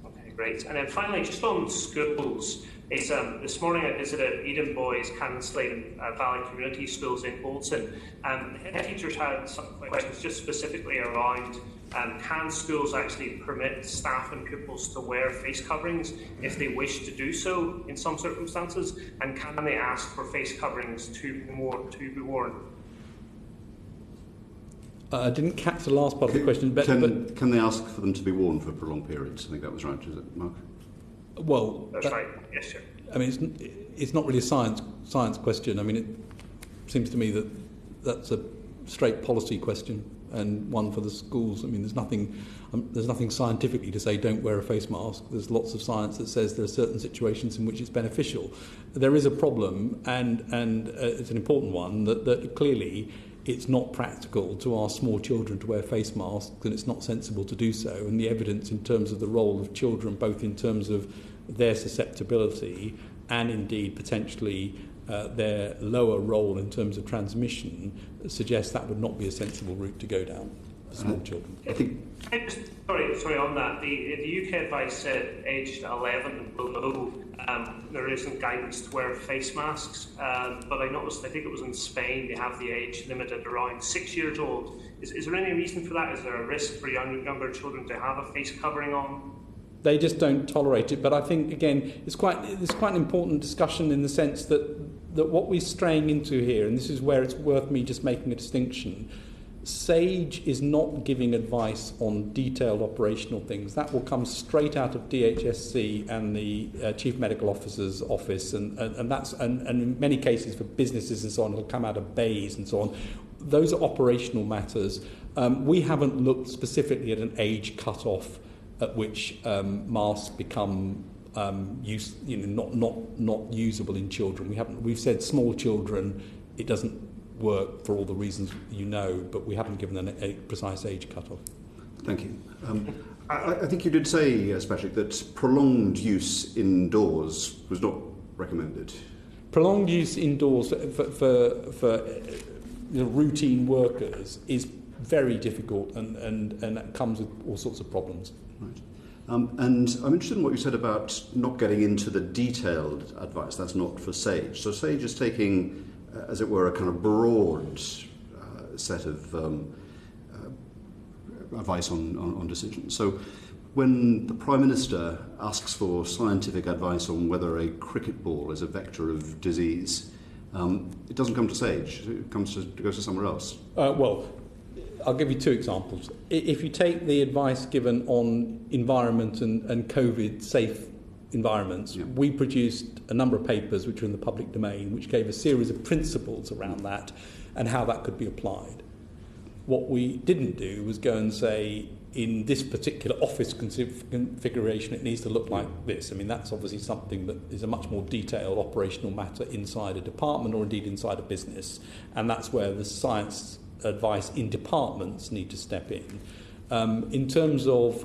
Okay, great. And then finally, just on schools, this morning I visited Eden Boys, Cansley and Valley Community Schools in Bolton. The head teachers had some questions just specifically around can schools actually permit staff and pupils to wear face coverings if they wish to do so in some circumstances, and can they ask for face coverings to be worn? I didn't catch the last part of the question, but can they ask for them to be worn for prolonged periods? I think that was right, is it, Mark? Well, that's right. Yes, sir. I mean, it's not really a science question. I mean, it seems to me that that's a straight policy question and one for the schools. I mean, there's nothing scientifically to say don't wear a face mask. There's lots of science that says there are certain situations in which it's beneficial. There is a problem, and it's an important one, that clearly it's not practical to ask small children to wear face masks, and it's not sensible to do so. And the evidence in terms of the role of children, both in terms of their susceptibility and indeed potentially their lower role in terms of transmission, suggests that would not be a sensible route to go down for small children. I think. Sorry, on that. The UK advice said aged 11 and below, there isn't guidance to wear face masks. But I noticed, I think it was in Spain, they have the age limit at around 6 years old. Is there any reason for that? Is there a risk for younger children to have a face covering on? They just don't tolerate it. But I think, again, it's quite an important discussion in the sense that what we're straying into here, and this is where it's worth me just making a distinction, SAGE is not giving advice on detailed operational things. That will come straight out of DHSC and the Chief Medical Officer's office, and in many cases for businesses and so on, it'll come out of BAYS and so on. Those are operational matters. We haven't looked specifically at an age cut-off at which masks become not usable in children. We've said small children, it doesn't work for all the reasons you know, but we haven't given a precise age cut-off. Thank you. I think you did say, Patrick, that prolonged use indoors was not recommended. Prolonged use indoors for routine workers is very difficult, and that comes with all sorts of problems. Right. And I'm interested in what you said about not getting into the detailed advice. That's not for SAGE. So SAGE is taking, as it were, a kind of broad set of advice on decisions. So when the Prime Minister asks for scientific advice on whether a cricket ball is a vector of disease, it doesn't come to SAGE. It goes to somewhere else. Well, I'll give you two examples. If you take the advice given on environment and COVID-safe environments, we produced a number of papers which are in the public domain, which gave a series of principles around that and how that could be applied. What we didn't do was go and say, in this particular office configuration, it needs to look like this. I mean, that's obviously something that is a much more detailed operational matter inside a department or indeed inside a business, and that's where the science advice in departments need to step in. In terms of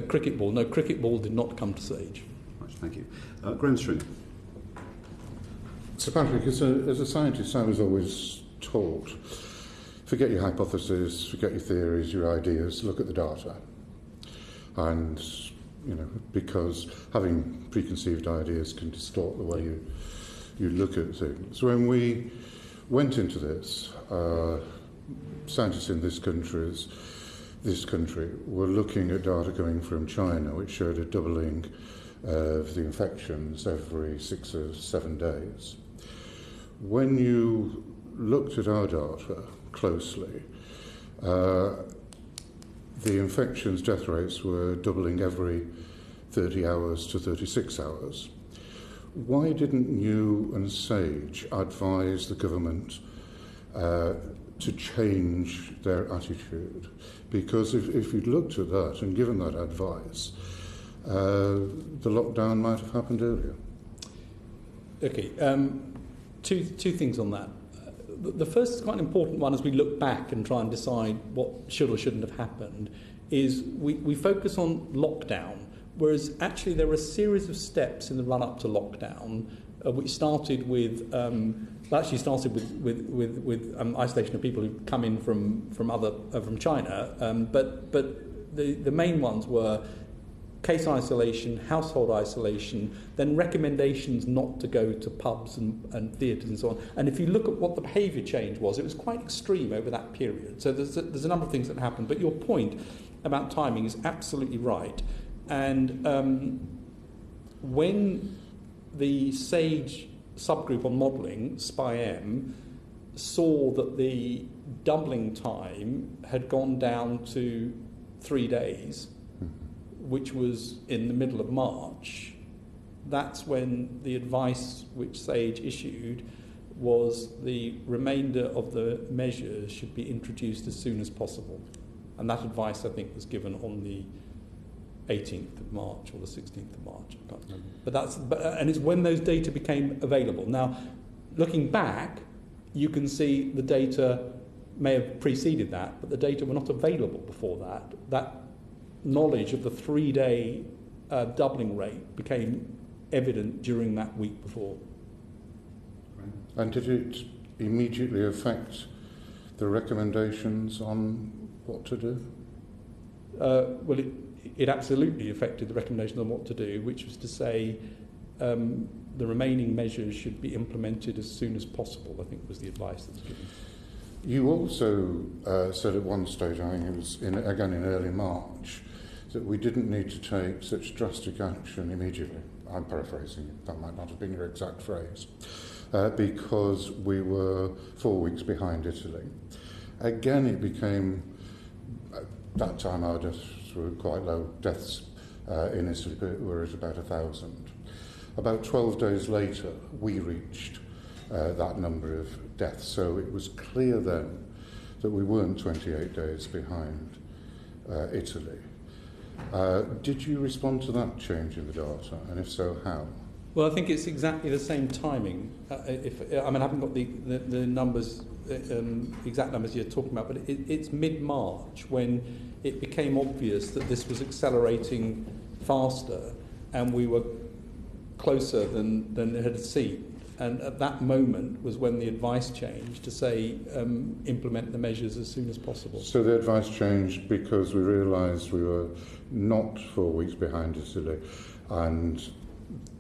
cricket ball, no, cricket ball did not come to SAGE. Right, thank you. Graham String. Sir Patrick, as a scientist, I was always taught, forget your hypotheses, forget your theories, your ideas, look at the data. And, because having preconceived ideas can distort the way you look at things. When we went into this, scientists in this country were looking at data coming from China, which showed a doubling of the infections every 6 or 7 days. When you looked at our data closely, the infections death rates were doubling every 30 hours to 36 hours. Why didn't you and SAGE advise the government to change their attitude? Because if you'd looked at that and given that advice, the lockdown might have happened earlier. Okay, two things on that. The first is quite an important one as we look back and try and decide what should or shouldn't have happened, is we focus on lockdown, whereas actually there were a series of steps in the run-up to lockdown which started with isolation of people who come in from China, but the main ones were case isolation, household isolation, then recommendations not to go to pubs and theatres and so on. And if you look at what the behaviour change was, it was quite extreme over that period. So there's a number of things that happened. But your point about timing is absolutely right. And when the SAGE subgroup on modelling, SPI-M, saw that the doubling time had gone down to 3 days, which was in the middle of March, that's when the advice which SAGE issued was the remainder of the measures should be introduced as soon as possible. And that advice, I think, was given on the 18th of March or the 16th of March, I can't remember. And it's when those data became available. Now, looking back, you can see the data may have preceded that, but the data were not available before that. That knowledge of the 3-day doubling rate became evident during that week before. And did it immediately affect the recommendations on what to do? Well, it absolutely affected the recommendations on what to do, which was to say the remaining measures should be implemented as soon as possible, I think was the advice that was given. You also said at one stage, I think it was again in early March, that we didn't need to take such drastic action immediately. I'm paraphrasing it, that might not have been your exact phrase, because we were 4 weeks behind Italy. Again, it became, at that time our deaths were quite low. Deaths in Italy were at about 1,000. About 12 days later, we reached that number of deaths. So it was clear then that we weren't 28 days behind Italy. Did you respond to that change in the data, and if so, how? Well, I think it's exactly the same timing. I haven't got the numbers, exact numbers you're talking about, but it's mid-March when it became obvious that this was accelerating faster, and we were closer than it had seemed. And at that moment was when the advice changed to say implement the measures as soon as possible. So the advice changed because we realised we were not 4 weeks behind Italy, and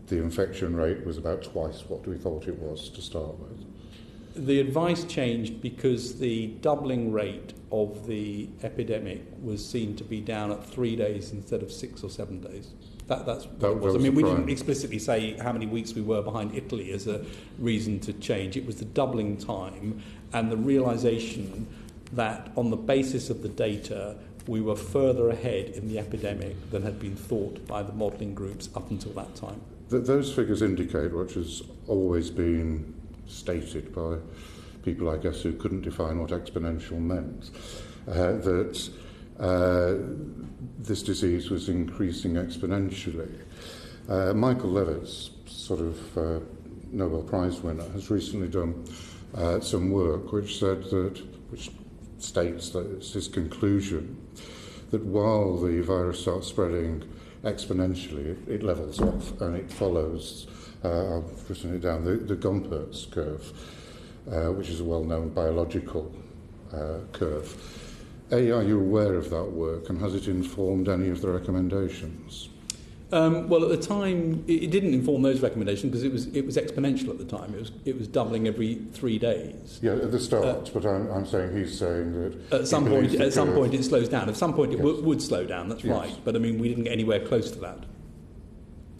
the infection rate was about twice what we thought it was to start with. The advice changed because the doubling rate of the epidemic was seen to be down at 3 days instead of 6 or 7 days. That's what it was. I mean, we didn't explicitly say how many weeks we were behind Italy as a reason to change. It was the doubling time and the realisation that on the basis of the data, we were further ahead in the epidemic than had been thought by the modelling groups up until that time. Those figures indicate, which has always been stated by people, I guess, who couldn't define what exponential meant, that this disease was increasing exponentially. Michael Levitt's sort of Nobel Prize winner has recently done some work which states that it's his conclusion that while the virus starts spreading exponentially, it levels off and it follows, I've written it down, the Gompertz curve, which is a well-known biological curve. Are you aware of that work, and has it informed any of the recommendations? Well, at the time, it didn't inform those recommendations because it was exponential at the time. It was doubling every 3 days. Yeah, at the start. But he's saying that at some point it slows down. At some point it would slow down. That's right. But I mean, we didn't get anywhere close to that.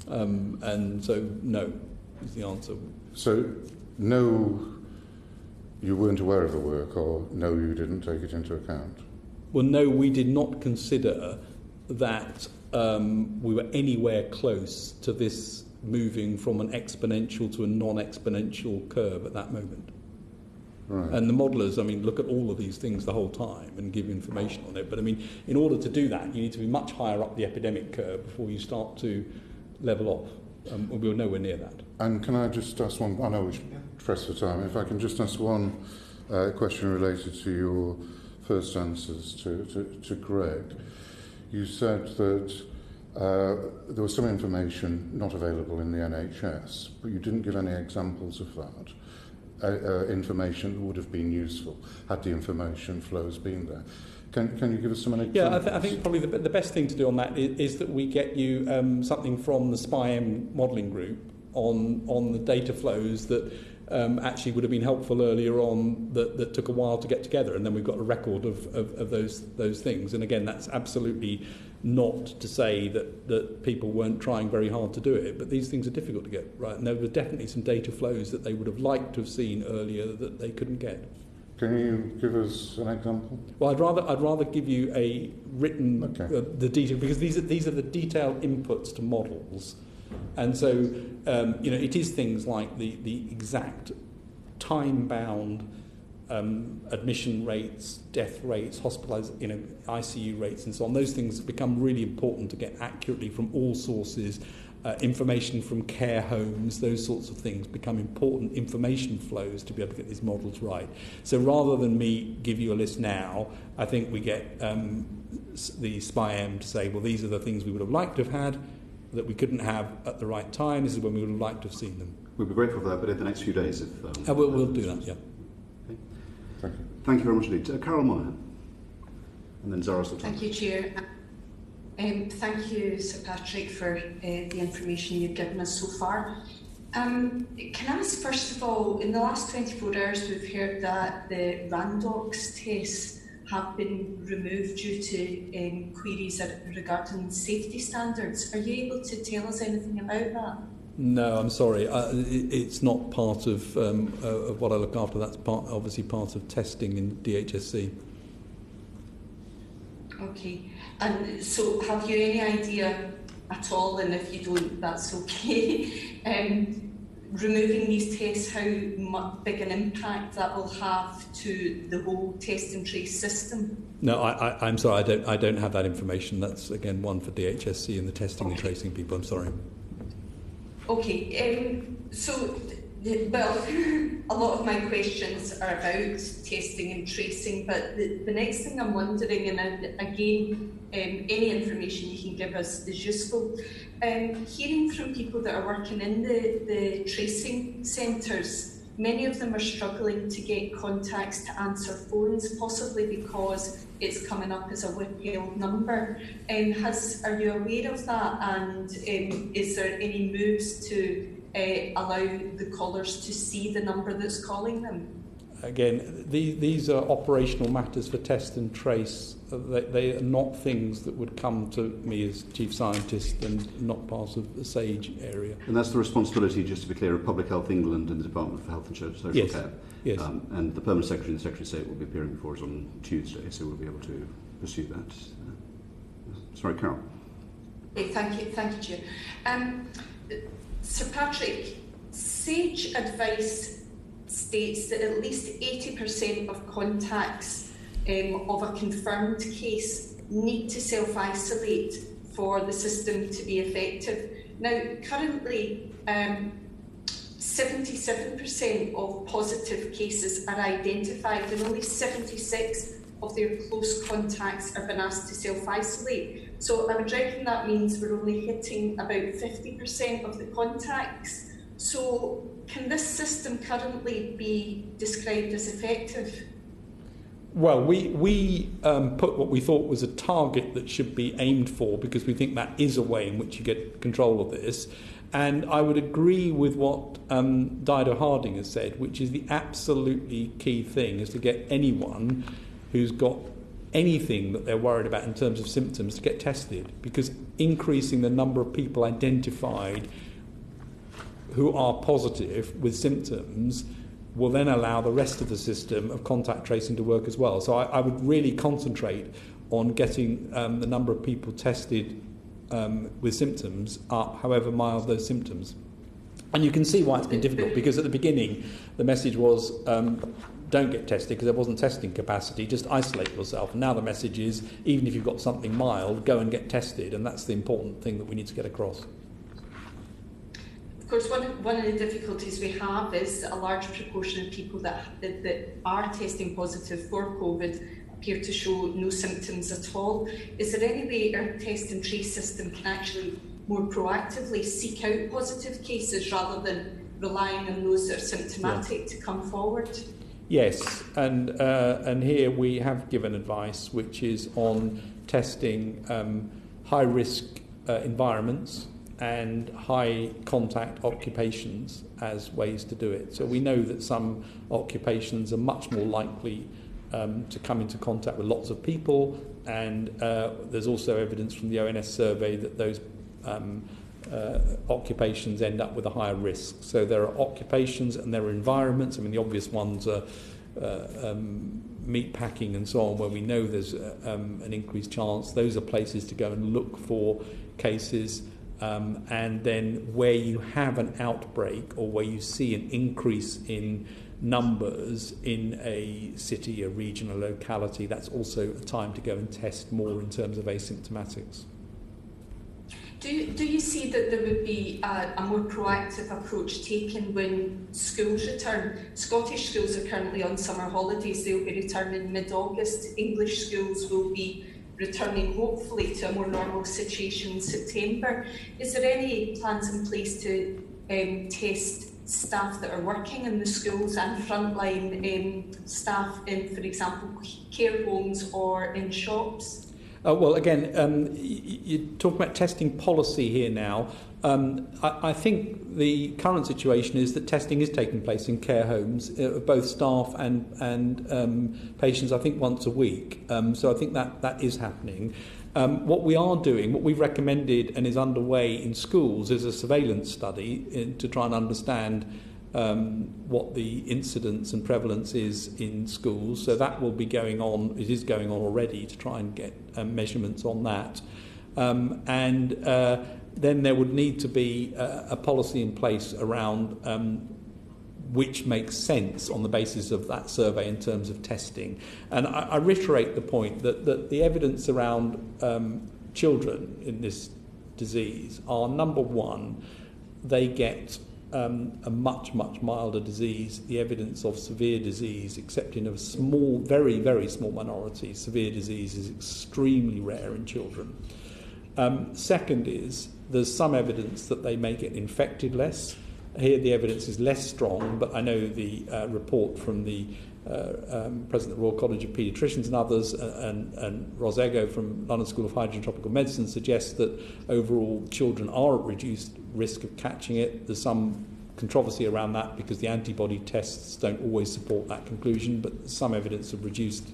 And so no is the answer. So no, you weren't aware of the work, or no, you didn't take it into account. Well, no, we did not consider that we were anywhere close to this moving from an exponential to a non-exponential curve at that moment. Right. And the modellers, look at all of these things the whole time and give information on it. But, in order to do that, you need to be much higher up the epidemic curve before you start to level off. We were nowhere near that. And can I just ask one? I know we should press for time. If I can just ask one question related to your first answers to Greg. You said that there was some information not available in the NHS, but you didn't give any examples of that. Information that would have been useful had the information flows been there. Can you give us some examples? Yeah, I think probably the best thing to do on that is that we get you something from the SPI-M modelling group on the data flows that actually would have been helpful earlier on that took a while to get together, and then we've got a record of those things. And again, that's absolutely not to say that people weren't trying very hard to do it, but these things are difficult to get right, and there were definitely some data flows that they would have liked to have seen earlier that they couldn't get. Can you give us an example? Well, I'd rather give you a written the detail, because these are the detailed inputs to models, and so it is things like the exact time-bound admission rates, death rates, ICU rates, and so on. Those things become really important to get accurately from all sources. Information from care homes, those sorts of things become important information flows to be able to get these models right. So rather than me give you a list now, I think we get the SPI-M to say, well, these are the things we would have liked to have had that we couldn't have at the right time. This is when we would have liked to have seen them. We'd be grateful for that, but in the next few days, if we'll do that. Yeah. Okay. Thank you very much indeed. Carol Monahan, and then Zara Sultan. Thank you, Chair. Thank you, Sir Patrick, for the information you've given us so far. Can I ask, first of all, in the last 24 hours we've heard that the Randox tests have been removed due to queries regarding safety standards. Are you able to tell us anything about that? No, I'm sorry. It's not part of what I look after. That's obviously part of testing in DHSC. Okay. And so have you any idea at all, and if you don't, that's okay, removing these tests, how big an impact that will have to the whole test and trace system? No, I'm sorry, I don't have that information. That's, again, one for DHSC and the testing and tracing people. I'm sorry. Okay, well, a lot of my questions are about testing and tracing, but the next thing I'm wondering, and again, any information you can give us is useful. Hearing from people that are working in the tracing centres, many of them are struggling to get contacts to answer phones, possibly because it's coming up as a withheld number. Are you aware of that, and is there any moves to allow the callers to see the number that's calling them? Again, these are operational matters for test and trace. They are not things that would come to me as Chief Scientist and not part of the SAGE area. And that's the responsibility, just to be clear, of Public Health England and the Department for Health and Social Care. Yes. And the Permanent Secretary and the Secretary of State will be appearing before us on Tuesday, so we'll be able to pursue that. Sorry, Carol. Thank you, Chair. Sir Patrick, SAGE advice states that at least 80% of contacts of a confirmed case need to self-isolate for the system to be effective. Now, currently, 77% of positive cases are identified, and only 76 of their close contacts have been asked to self-isolate. So I would reckon that means we're only hitting about 50% of the contacts. So can this system currently be described as effective? Well, we put what we thought was a target that should be aimed for, because we think that is a way in which you get control of this. And I would agree with what Dido Harding has said, which is the absolutely key thing is to get anyone who's got anything that they're worried about in terms of symptoms to get tested, because increasing the number of people identified who are positive with symptoms will then allow the rest of the system of contact tracing to work as well. So I would really concentrate on getting the number of people tested with symptoms up, however mild those symptoms. And you can see why it's been difficult, because at the beginning the message was don't get tested because there wasn't testing capacity, just isolate yourself. And now the message is, even if you've got something mild, go and get tested, and that's the important thing that we need to get across. Of course, one of the difficulties we have is a large proportion of people that are testing positive for COVID appear to show no symptoms at all. Is there any way our test and trace system can actually more proactively seek out positive cases rather than relying on those that are symptomatic to come forward? Yes, and here we have given advice which is on testing high-risk environments and high-contact occupations as ways to do it. So we know that some occupations are much more likely to come into contact with lots of people, and there's also evidence from the ONS survey that those occupations end up with a higher risk. So there are occupations and there are environments. I mean, the obvious ones are meat packing and so on, where we know there's an increased chance. Those are places to go and look for cases. And then where you have an outbreak or where you see an increase in numbers in a city, a region, a locality, that's also a time to go and test more in terms of asymptomatics. Do you see that there would be a more proactive approach taken when schools return? Scottish schools are currently on summer holidays. They'll be returning mid-August. English schools will be returning hopefully to a more normal situation in September. Is there any plans in place to test staff that are working in the schools and frontline staff in, for example, care homes or in shops? Well, again, you're talking about testing policy here now. I think the current situation is that testing is taking place in care homes, both staff and patients, I think, once a week. So I think that is happening. What we are doing, what we've recommended and is underway in schools, is a surveillance study to try and understand what the incidence and prevalence is in schools. So that will be going on, it is going on already, to try and get measurements on that. Then there would need to be a policy in place around which makes sense on the basis of that survey in terms of testing. And I reiterate the point that the evidence around children in this disease are, number one, they get a much milder disease. The evidence of severe disease, except in a small, very, very small minority, severe disease is extremely rare in children. Second is, there's some evidence that they may get infected less. Here the evidence is less strong, but I know the report from the President of the Royal College of Paediatricians and others, and Ros Ego from London School of Hygiene and Tropical Medicine, suggests that overall children are at reduced risk of catching it. There's some controversy around that because the antibody tests don't always support that conclusion, but some evidence of reduced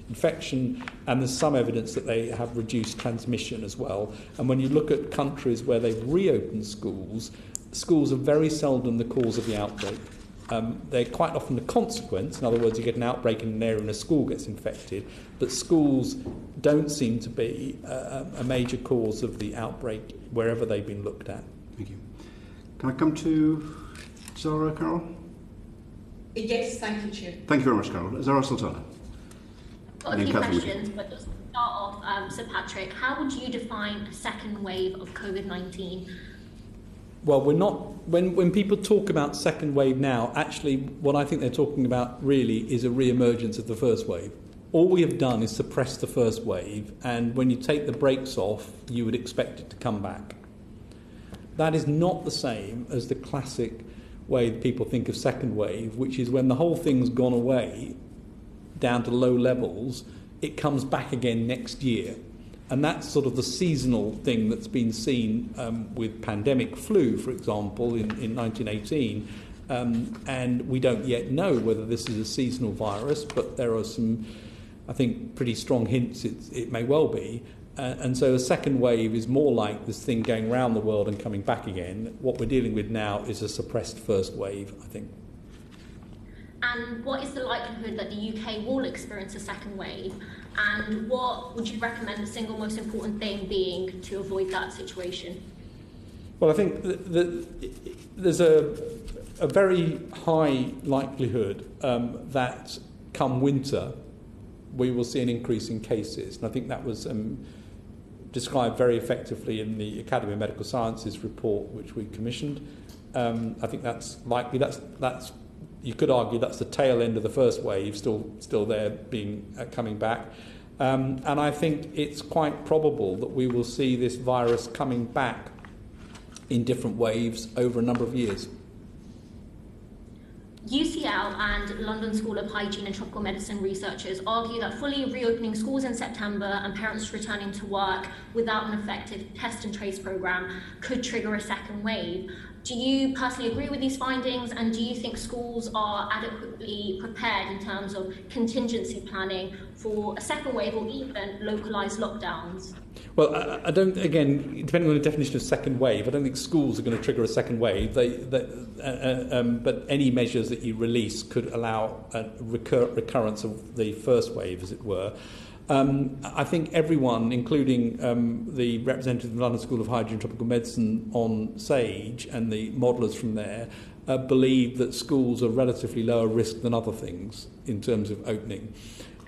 infection, and there's some evidence that they have reduced transmission as well. And when you look at countries where they've reopened schools, schools are very seldom the cause of the outbreak. They're quite often the consequence. In other words, you get an outbreak in an area and a school gets infected, but schools don't seem to be a major cause of the outbreak wherever they've been looked at. Thank you. Can I come to Zara, Carol? Yes, thank you, Chair. Thank you very much, Carol. Zara Sultana. I've got a few questions, but just to start off, Sir Patrick, how would you define a second wave of COVID-19? Well, we're not. When people talk about second wave now, actually, what I think they're talking about really is a re-emergence of the first wave. All we have done is suppress the first wave, and when you take the brakes off, you would expect it to come back. That is not the same as the classic way that people think of second wave, which is when the whole thing's gone away down to low levels, it comes back again next year. And that's sort of the seasonal thing that's been seen with pandemic flu, for example, in 1918. And we don't yet know whether this is a seasonal virus, but there are some, I think, pretty strong hints it may well be. And so a second wave is more like this thing going around the world and coming back again. What we're dealing with now is a suppressed first wave, I think. And what is the likelihood that the UK will experience a second wave? And what would you recommend the single most important thing being to avoid that situation? Well, I think there's a very high likelihood that come winter we will see an increase in cases. And I think that was described very effectively in the Academy of Medical Sciences report, which we commissioned. I think that's likely. That's you could argue that's the tail end of the first wave, still there, coming back. And I think it's quite probable that we will see this virus coming back in different waves over a number of years. UCL and London School of Hygiene and Tropical Medicine researchers argue that fully reopening schools in September and parents returning to work without an effective test and trace programme could trigger a second wave. Do you personally agree with these findings, and do you think schools are adequately prepared in terms of contingency planning for a second wave or even localised lockdowns? Well, I don't, again, depending on the definition of second wave, I don't think schools are going to trigger a second wave. But any measures that you release could allow a recurrence of the first wave, as it were. I think everyone, including the representative of the London School of Hygiene and Tropical Medicine on SAGE and the modellers from there, believe that schools are relatively lower risk than other things in terms of opening.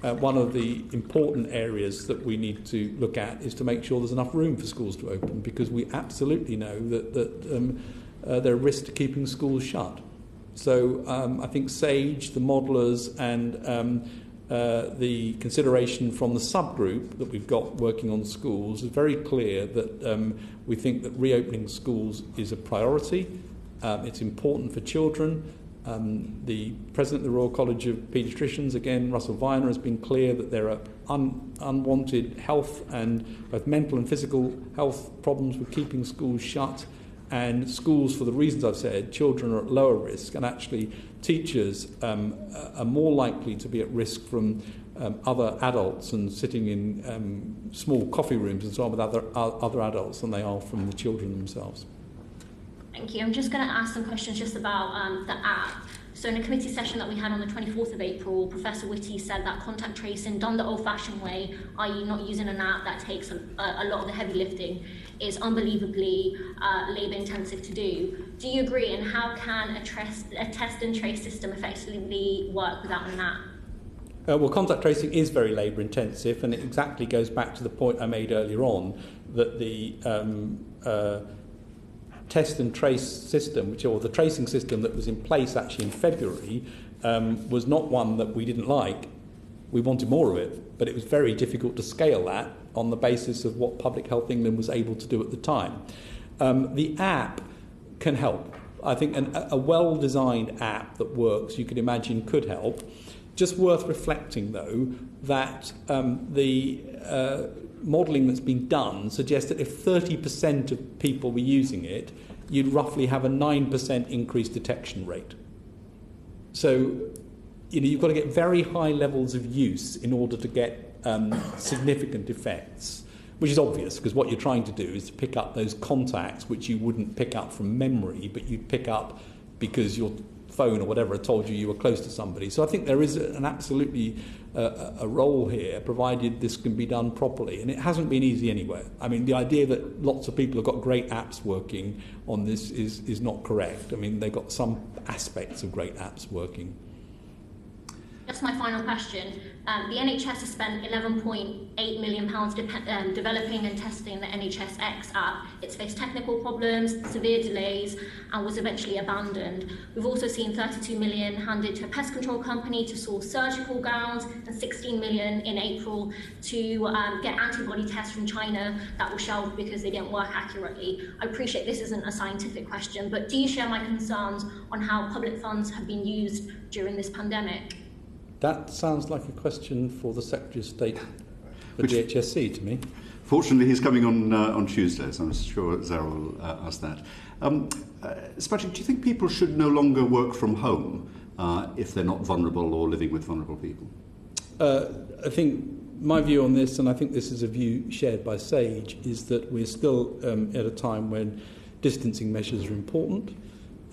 One of the important areas that we need to look at is to make sure there's enough room for schools to open, because we absolutely know that there are risks to keeping schools shut. So I think SAGE, the modellers, and the consideration from the subgroup that we've got working on schools is very clear that we think that reopening schools is a priority. It's important for children. The President of the Royal College of Paediatricians, again, Russell Viner, has been clear that there are unwanted health and both mental and physical health problems with keeping schools shut. And schools, for the reasons I've said, children are at lower risk, and actually teachers are more likely to be at risk from other adults and sitting in small coffee rooms and so on with other adults than they are from the children themselves. Thank you. I'm just going to ask some questions just about the app. So in a committee session that we had on the 24th of April, Professor Whitty said that contact tracing done the old-fashioned way, i.e. not using an app that takes a lot of the heavy lifting, is unbelievably labour-intensive to do. Do you agree, and how can a test and trace system effectively work without an app? Well, contact tracing is very labour-intensive, and it exactly goes back to the point I made earlier on, that the test and trace system, or the tracing system that was in place actually in February, was not one that we didn't like. We wanted more of it, but it was very difficult to scale that on the basis of what Public Health England was able to do at the time. The app can help. I think a well-designed app that works, you could imagine, could help. Just worth reflecting, though, that the modelling that's been done suggests that if 30% of people were using it, you'd roughly have a 9% increased detection rate. So, you've got to get very high levels of use in order to get significant effects, which is obvious, because what you're trying to do is to pick up those contacts which you wouldn't pick up from memory, but you'd pick up because your phone or whatever had told you were close to somebody. So I think there is an absolutely a role here, provided this can be done properly. And it hasn't been easy anyway. I mean, the idea that lots of people have got great apps working on this is not correct. I mean, they've got some aspects of great apps working. Just my final question. The NHS has spent £11.8 million developing and testing the NHS X app. It's faced technical problems, severe delays, and was eventually abandoned. We've also seen £32 million handed to a pest control company to source surgical gowns, and £16 million in April to get antibody tests from China that were shelved because they didn't work accurately. I appreciate this isn't a scientific question, but do you share my concerns on how public funds have been used during this pandemic? That sounds like a question for the Secretary of State for DHSC to me. Fortunately, he's coming on Tuesday, so I'm sure Zara will ask that. Patrick, do you think people should no longer work from home if they're not vulnerable or living with vulnerable people? I think my view on this, and I think this is a view shared by SAGE, is that we're still at a time when distancing measures are important,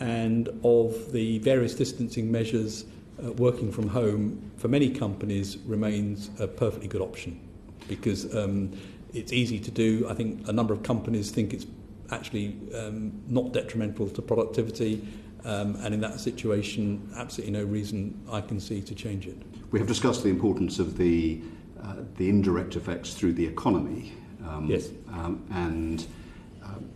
and of the various distancing measures, working from home for many companies remains a perfectly good option, because it's easy to do. I think a number of companies think it's actually not detrimental to productivity, and in that situation, absolutely no reason I can see to change it. We have discussed the importance of the indirect effects through the economy. Yes. And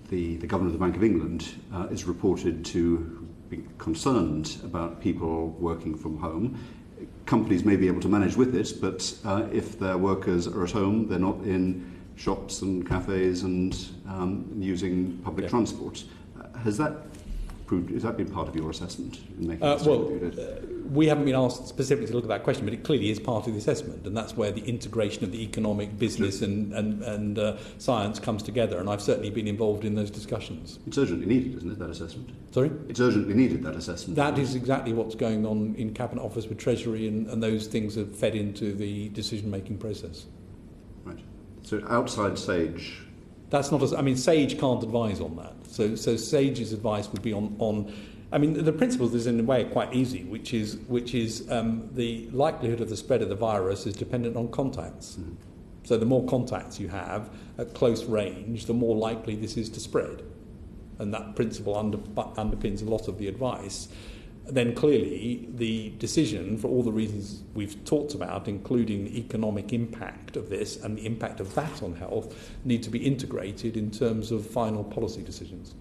the Governor of the Bank of England is reported to be concerned about people working from home. Companies may be able to manage with it, but if their workers are at home, they're not in shops and cafes and using public transport. Has that Has that been part of your assessment in making this review? We haven't been asked specifically to look at that question, but it clearly is part of the assessment, and that's where the integration of the economic, business and science comes together, and I've certainly been involved in those discussions. It's urgently needed, isn't it, that assessment? Sorry? It's urgently needed, that assessment. That is exactly what's going on in Cabinet Office with Treasury, and those things have fed into the decision-making process. Right. So outside SAGE... That's not... SAGE can't advise on that. So SAGE's advice would be on the principles is in a way quite easy, which is the likelihood of the spread of the virus is dependent on contacts. Mm. So the more contacts you have at close range, the more likely this is to spread. And that principle underpins a lot of the advice. Then clearly the decision, for all the reasons we've talked about, including the economic impact of this and the impact of that on health, need to be integrated in terms of final policy decisions.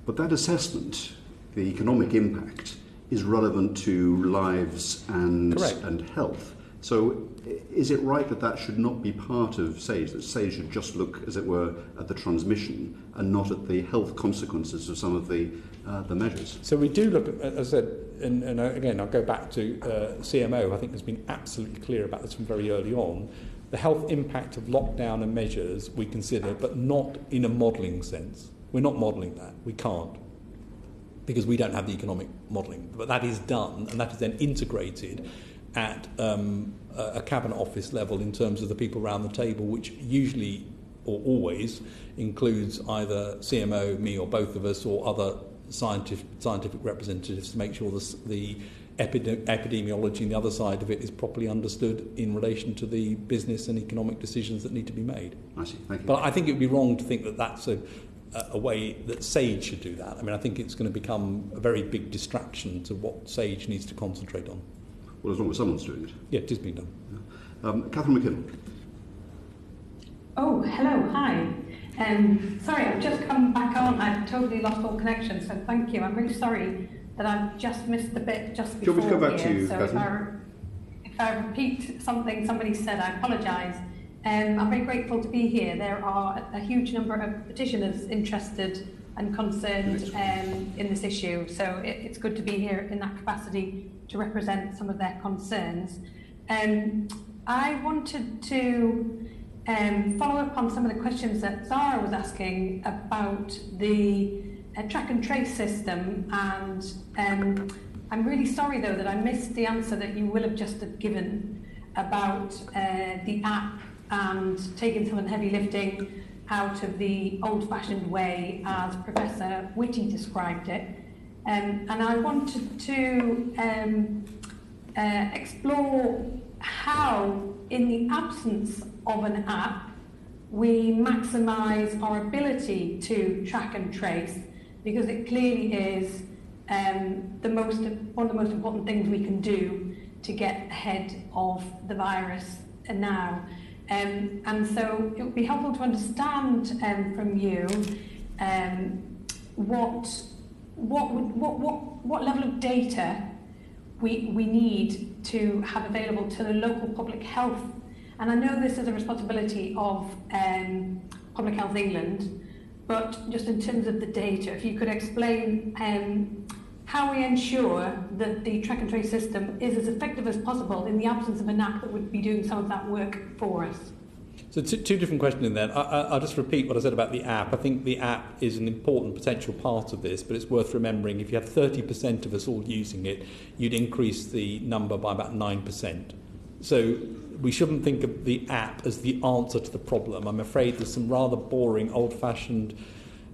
But that assessment, the economic impact, is relevant to lives and health. So is it right that should not be part of SAGE, that SAGE should just look, as it were, at the transmission and not at the health consequences of some of the measures? So we do look at, as I said, and again, I'll go back to CMO, I think has been absolutely clear about this from very early on. The health impact of lockdown and measures we consider, but not in a modelling sense. We're not modelling that. We can't, because we don't have the economic modelling. But that is done, and that is then integrated at a Cabinet Office level in terms of the people around the table, which usually or always includes either CMO, me or both of us, or other scientific representatives to make sure the epidemiology and the other side of it is properly understood in relation to the business and economic decisions that need to be made. I see, thank you. But I think it would be wrong to think that that's a way that SAGE should do that. I think it's going to become a very big distraction to what SAGE needs to concentrate on. Well, as long as someone's doing it. Yeah, it is being done. Yeah. Catherine McKinnon. Oh, hello, hi. Sorry, I've just come back on. I've totally lost all connection, so thank you. I'm really sorry that I've just missed the bit just before. Do you want me to come back to you, so Catherine? if I repeat something somebody said, I apologise. I'm very grateful to be here. There are a huge number of petitioners interested and concerned in this issue, so it's good to be here in that capacity to represent some of their concerns. I wanted to follow up on some of the questions that Zara was asking about the track and trace system, and I'm really sorry though that I missed the answer that you will have just given about the app and taking some of the heavy lifting out of the old-fashioned way as Professor Whitty described it. And I wanted to explore how, in the absence of an app, we maximise our ability to track and trace, because it clearly is one of the most important things we can do to get ahead of the virus now. And so it would be helpful to understand from you what level of data we need to have available to the local public health. And I know this is a responsibility of Public Health England, but just in terms of the data, if you could explain how we ensure that the track and trace system is as effective as possible in the absence of an app that would be doing some of that work for us. So two different questions in there. I'll just repeat what I said about the app. I think the app is an important potential part of this, but it's worth remembering if you have 30% of us all using it, you'd increase the number by about 9%. So we shouldn't think of the app as the answer to the problem. I'm afraid there's some rather boring, old-fashioned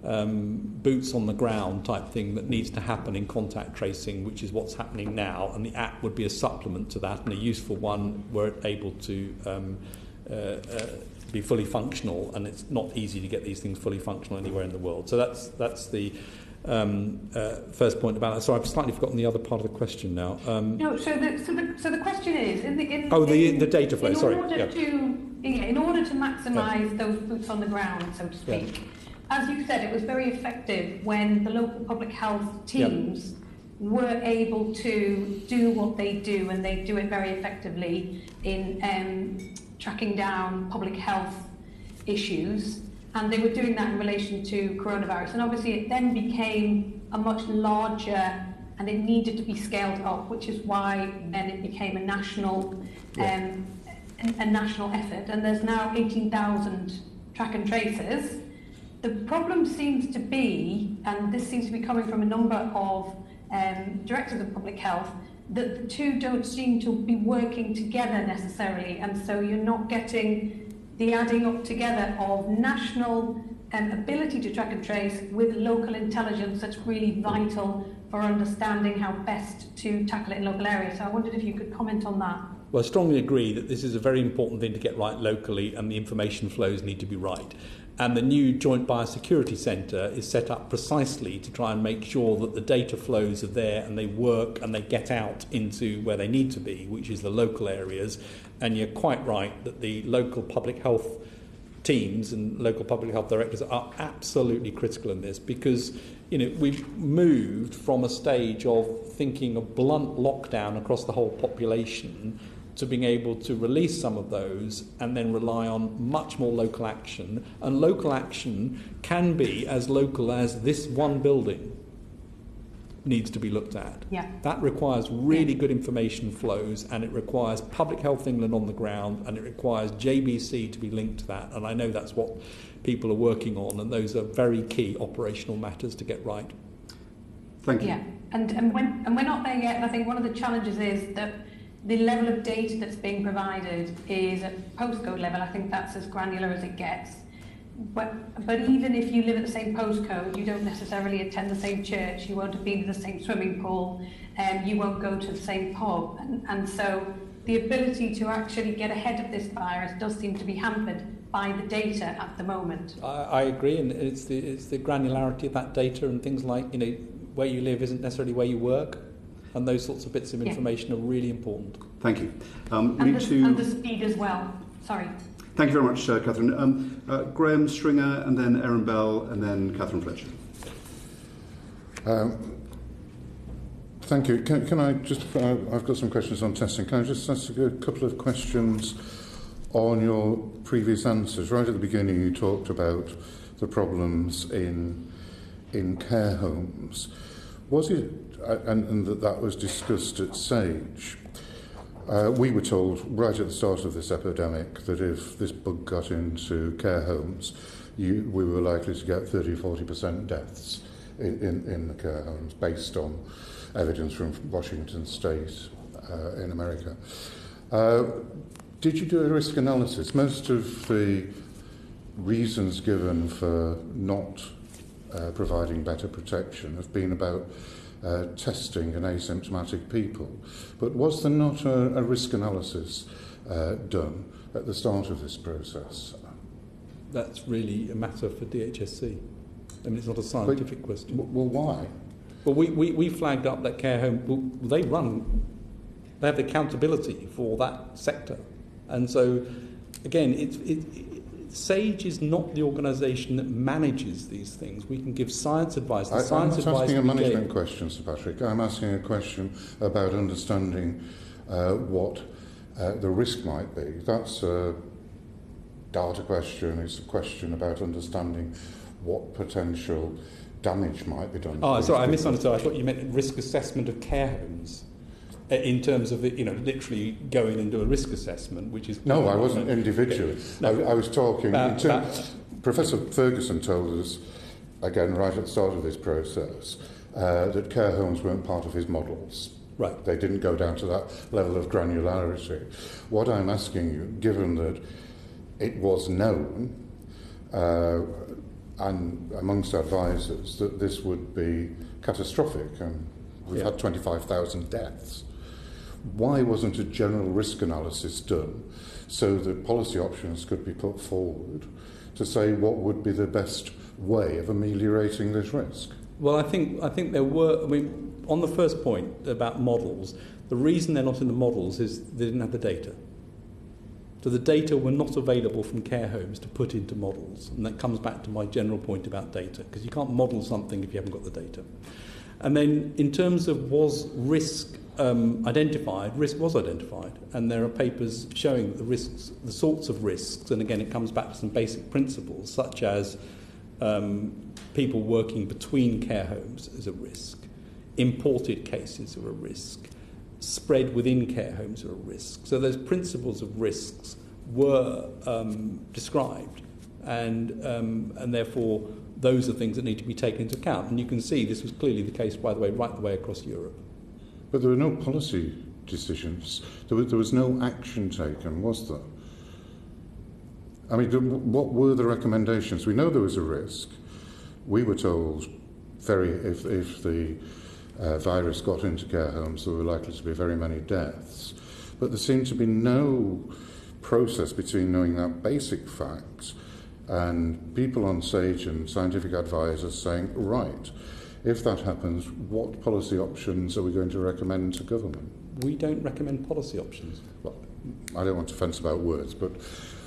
boots on the ground type thing that needs to happen in contact tracing, which is what's happening now, and the app would be a supplement to that and a useful one were it able to be fully functional, and it's not easy to get these things fully functional anywhere in the world. So that's the first point about that. So I've slightly forgotten the other part of the question now. No, so the question is the data flow. In order to maximise those boots on the ground, so to speak. As you said, it was very effective when the local public health teams were able to do what they do, and they do it very effectively in tracking down public health issues, and they were doing that in relation to coronavirus. And obviously it then became a much larger, and it needed to be scaled up, which is why then it became a national effort. And there's now 18,000 track and traces. The problem seems to be, and this seems to be coming from a number of directors of public health, that the two don't seem to be working together necessarily, and so you're not getting the adding up together of national ability to track and trace with local intelligence that's really vital for understanding how best to tackle it in local areas. So I wondered if you could comment on that. Well, I strongly agree that this is a very important thing to get right locally, and the information flows need to be right. And the new Joint Biosecurity Centre is set up precisely to try and make sure that the data flows are there and they work and they get out into where they need to be, which is the local areas. And you're quite right that the local public health teams and local public health directors are absolutely critical in this, because we've moved from a stage of thinking of blunt lockdown across the whole population to being able to release some of those and then rely on much more local action. And local action can be as local as this one building needs to be looked at. Yeah. That requires really good information flows, and it requires Public Health England on the ground, and it requires JBC to be linked to that. And I know that's what people are working on, and those are very key operational matters to get right. Thank you. Yeah, and we're not there yet. And I think one of the challenges is that the level of data that's being provided is at postcode level. I think that's as granular as it gets. But even if you live at the same postcode, you don't necessarily attend the same church, you won't have been to the same swimming pool, you won't go to the same pub. And so the ability to actually get ahead of this virus does seem to be hampered by the data at the moment. I agree, and it's the granularity of that data, and things like, where you live isn't necessarily where you work. And those sorts of bits of information are really important. Thank you. And the speed as well. Sorry. Thank you very much, Catherine. Graham Stringer, and then Erin Bell, and then Catherine Fletcher. Thank you. Can I just, I've got some questions on testing. Can I just ask a couple of questions on your previous answers? Right at the beginning, you talked about the problems in care homes. Was it, and that was discussed at SAGE, we were told right at the start of this epidemic that if this bug got into care homes, we were likely to get 30-40% deaths in the care homes based on evidence from Washington State in America. Did you do a risk analysis? Most of the reasons given for not providing better protection have been about testing in asymptomatic people. But was there not a risk analysis done at the start of this process? That's really a matter for DHSC. I mean, it's not a scientific question. Well, why? Well, we flagged up that care home. They have the accountability for that sector. And so, again, SAGE is not the organisation that manages these things. We can give science advice. I'm not asking a management question, Sir Patrick. I'm asking a question about understanding what the risk might be. That's a data question. It's a question about understanding what potential damage might be done. Oh, sorry, I misunderstood. I thought you meant risk assessment of care homes. In terms of, literally going and do a risk assessment, which is... No, I wasn't individually. No, I was talking... Professor Ferguson told us, again, right at the start of this process, that care homes weren't part of his models. Right. They didn't go down to that level of granularity. What I'm asking you, given that it was known, and amongst advisors, that this would be catastrophic, and we've had 25,000 deaths, why wasn't a general risk analysis done so that policy options could be put forward to say what would be the best way of ameliorating this risk? Well, I think there were... I mean, on the first point about models, the reason they're not in the models is they didn't have the data. So the data were not available from care homes to put into models. And that comes back to my general point about data, because you can't model something if you haven't got the data. And then in terms of was risk identified, risk was identified. And there are papers showing the risks, the sorts of risks, and again it comes back to some basic principles, such as people working between care homes is a risk, imported cases are a risk, spread within care homes are a risk. So those principles of risks were described, and therefore those are things that need to be taken into account. And you can see this was clearly the case, by the way, right the way across Europe. But there were no policy decisions. There was no action taken, was there? I mean, what were the recommendations? We know there was a risk. We were told if the virus got into care homes, there were likely to be very many deaths. But there seemed to be no process between knowing that basic fact and people on stage and scientific advisors saying, right, if that happens, what policy options are we going to recommend to government? We don't recommend policy options. Well, I don't want to fence about words, but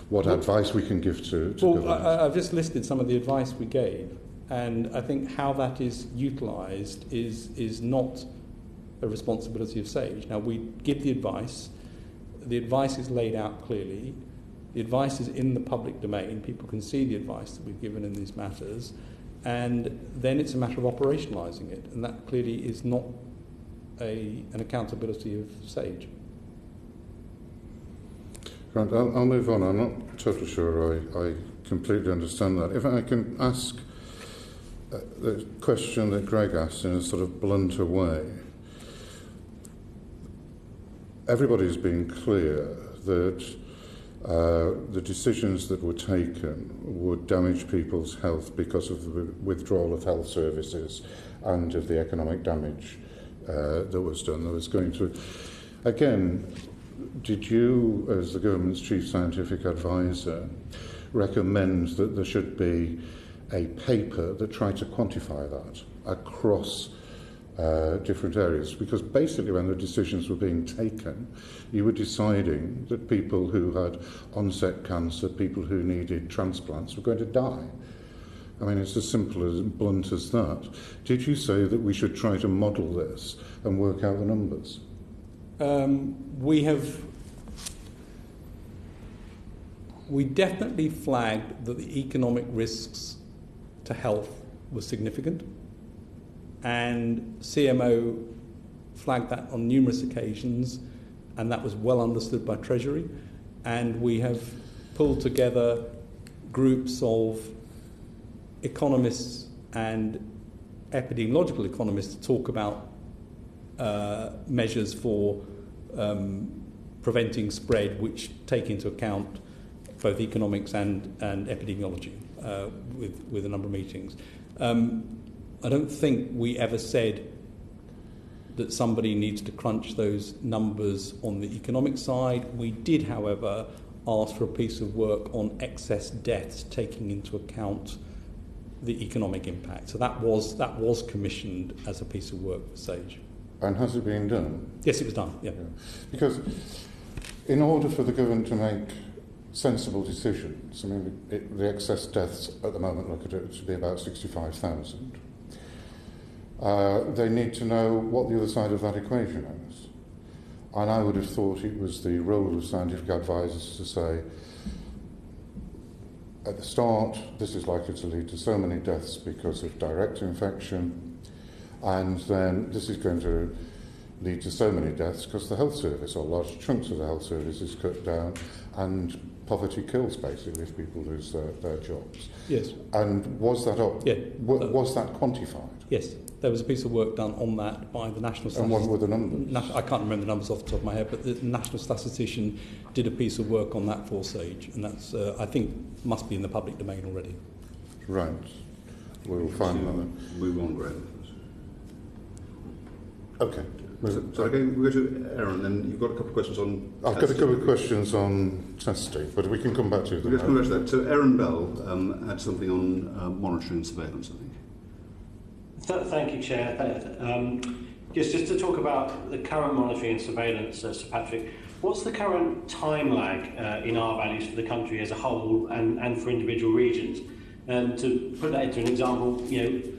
what advice we can give to government? I've just listed some of the advice we gave, and I think how that is utilised is not a responsibility of SAGE. Now, we give the advice is laid out clearly, the advice is in the public domain, people can see the advice that we've given in these matters, and then it's a matter of operationalising it, and that clearly is not an accountability of SAGE. Grant, I'll move on. I'm not totally sure I completely understand that. If I can ask the question that Greg asked in a sort of blunter way. Everybody's been clear that the decisions that were taken would damage people's health because of the withdrawal of health services and of the economic damage that was done. There was going to... Again, did you, as the government's chief scientific advisor, recommend that there should be a paper that tried to quantify that across different areas? Because basically when the decisions were being taken, you were deciding that people who had onset cancer, people who needed transplants were going to die. I mean, it's as simple and blunt as that. Did you say that we should try to model this and work out the numbers? We definitely flagged that the economic risks to health were significant, and CMO flagged that on numerous occasions, and that was well understood by Treasury, and we have pulled together groups of economists and epidemiological economists to talk about measures for preventing spread which take into account both economics and epidemiology with a number of meetings. I don't think we ever said that somebody needs to crunch those numbers on the economic side. We did, however, ask for a piece of work on excess deaths taking into account the economic impact. So that was commissioned as a piece of work for SAGE. And has it been done? Yes, it was done, yeah. Because in order for the government to make sensible decisions, I mean, the excess deaths at the moment, look at it, to be about 65,000. They need to know what the other side of that equation is. And I would have thought it was the role of scientific advisors to say, at the start, this is likely to lead to so many deaths because of direct infection, and then this is going to lead to so many deaths because the health service, or large chunks of the health service, is cut down, and poverty kills, basically, if people lose their jobs. Yes. And was that was that quantified? Yes. There was a piece of work done on that by the National Statistician. And what were the numbers? I can't remember the numbers off the top of my head, but the National Statistician did a piece of work on that for SAGE, and that's, I think, must be in the public domain already. Right. We'll find that. Move on, Graham. Okay. So again, we'll go to Aaron, and you've got a couple of questions on I've got a couple of questions on testing, but we can come back to them. We'll just come back to that. So Aaron Bell had something on monitoring and surveillance, I think. Thank you, Chair. Just to talk about the current monitoring and surveillance, Sir Patrick, what's the current time lag in R values for the country as a whole and for individual regions? To put that into an example,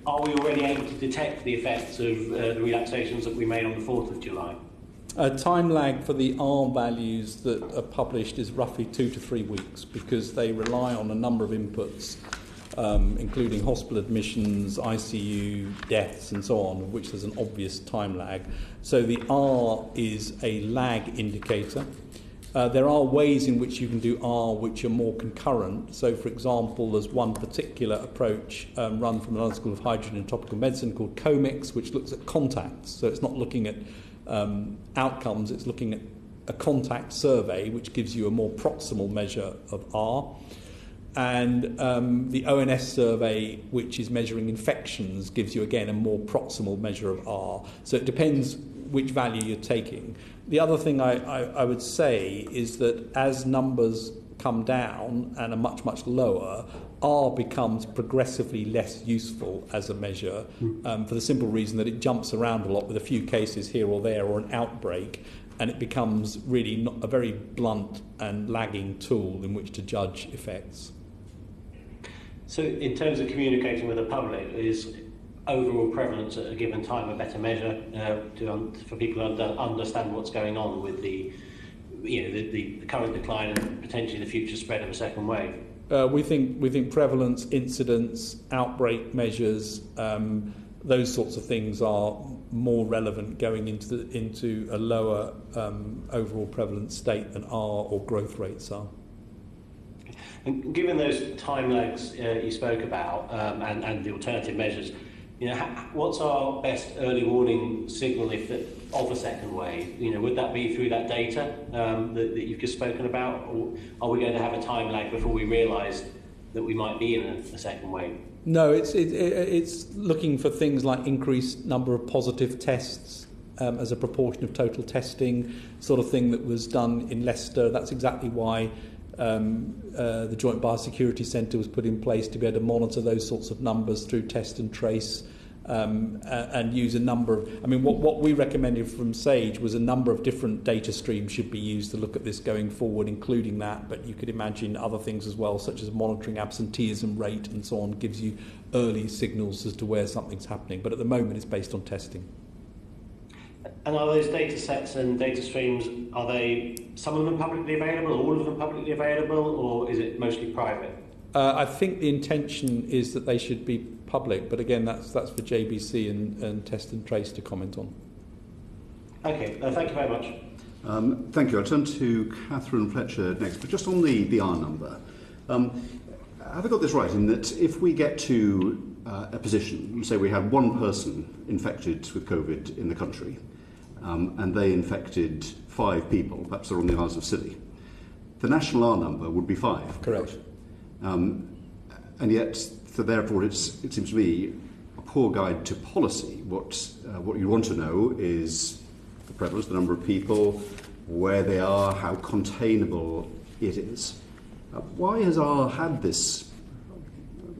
are we already able to detect the effects of the relaxations that we made on the 4th of July? Time lag for the R values that are published is roughly 2 to 3 weeks because they rely on a number of inputs including hospital admissions, ICU, deaths and so on, of which there's an obvious time lag. So the R is a lag indicator. There are ways in which you can do R which are more concurrent. So, for example, there's one particular approach run from another school of hydrogen and tropical medicine called COMIX, which looks at contacts. So it's not looking at outcomes, it's looking at a contact survey, which gives you a more proximal measure of R. And the ONS survey, which is measuring infections, gives you, again, a more proximal measure of R. So it depends which value you're taking. The other thing I would say is that as numbers come down and are much, much lower, R becomes progressively less useful as a measure for the simple reason that it jumps around a lot with a few cases here or there or an outbreak, and it becomes really not a very blunt and lagging tool in which to judge effects. So in terms of communicating with the public, is overall prevalence at a given time a better measure for people to understand what's going on with the current decline and potentially the future spread of a second wave? We think prevalence, incidence, outbreak measures, those sorts of things are more relevant going into a lower overall prevalence state than R or growth rates are. And given those time lags you spoke about and the alternative measures, what's our best early warning signal of a second wave? Would that be through that data that you've just spoken about, or are we going to have a time lag before we realise that we might be in a second wave? No, it's looking for things like increased number of positive tests as a proportion of total testing, sort of thing that was done in Leicester. That's exactly why the Joint Biosecurity Centre was put in place, to be able to monitor those sorts of numbers through test and trace, and use a number of... what we recommended from SAGE was a number of different data streams should be used to look at this going forward, including that, but you could imagine other things as well, such as monitoring absenteeism rate and so on, gives you early signals as to where something's happening. But at the moment, it's based on testing. And are those data sets and data streams, are they some of them publicly available, all of them publicly available, or is it mostly private? I think the intention is that they should be public, but again, that's for JBC and Test and Trace to comment on. Okay, thank you very much. Thank you. I'll turn to Catherine Fletcher next, but just on the R number. Have I got this right in that if we get to a position, say we had one person infected with COVID in the country, and they infected 5 people, perhaps they're on the Isles of Scilly, the national R number would be 5. Correct. And yet, so therefore, it seems to me a poor guide to policy. What you want to know is the prevalence, the number of people, where they are, how containable it is. Why has R had this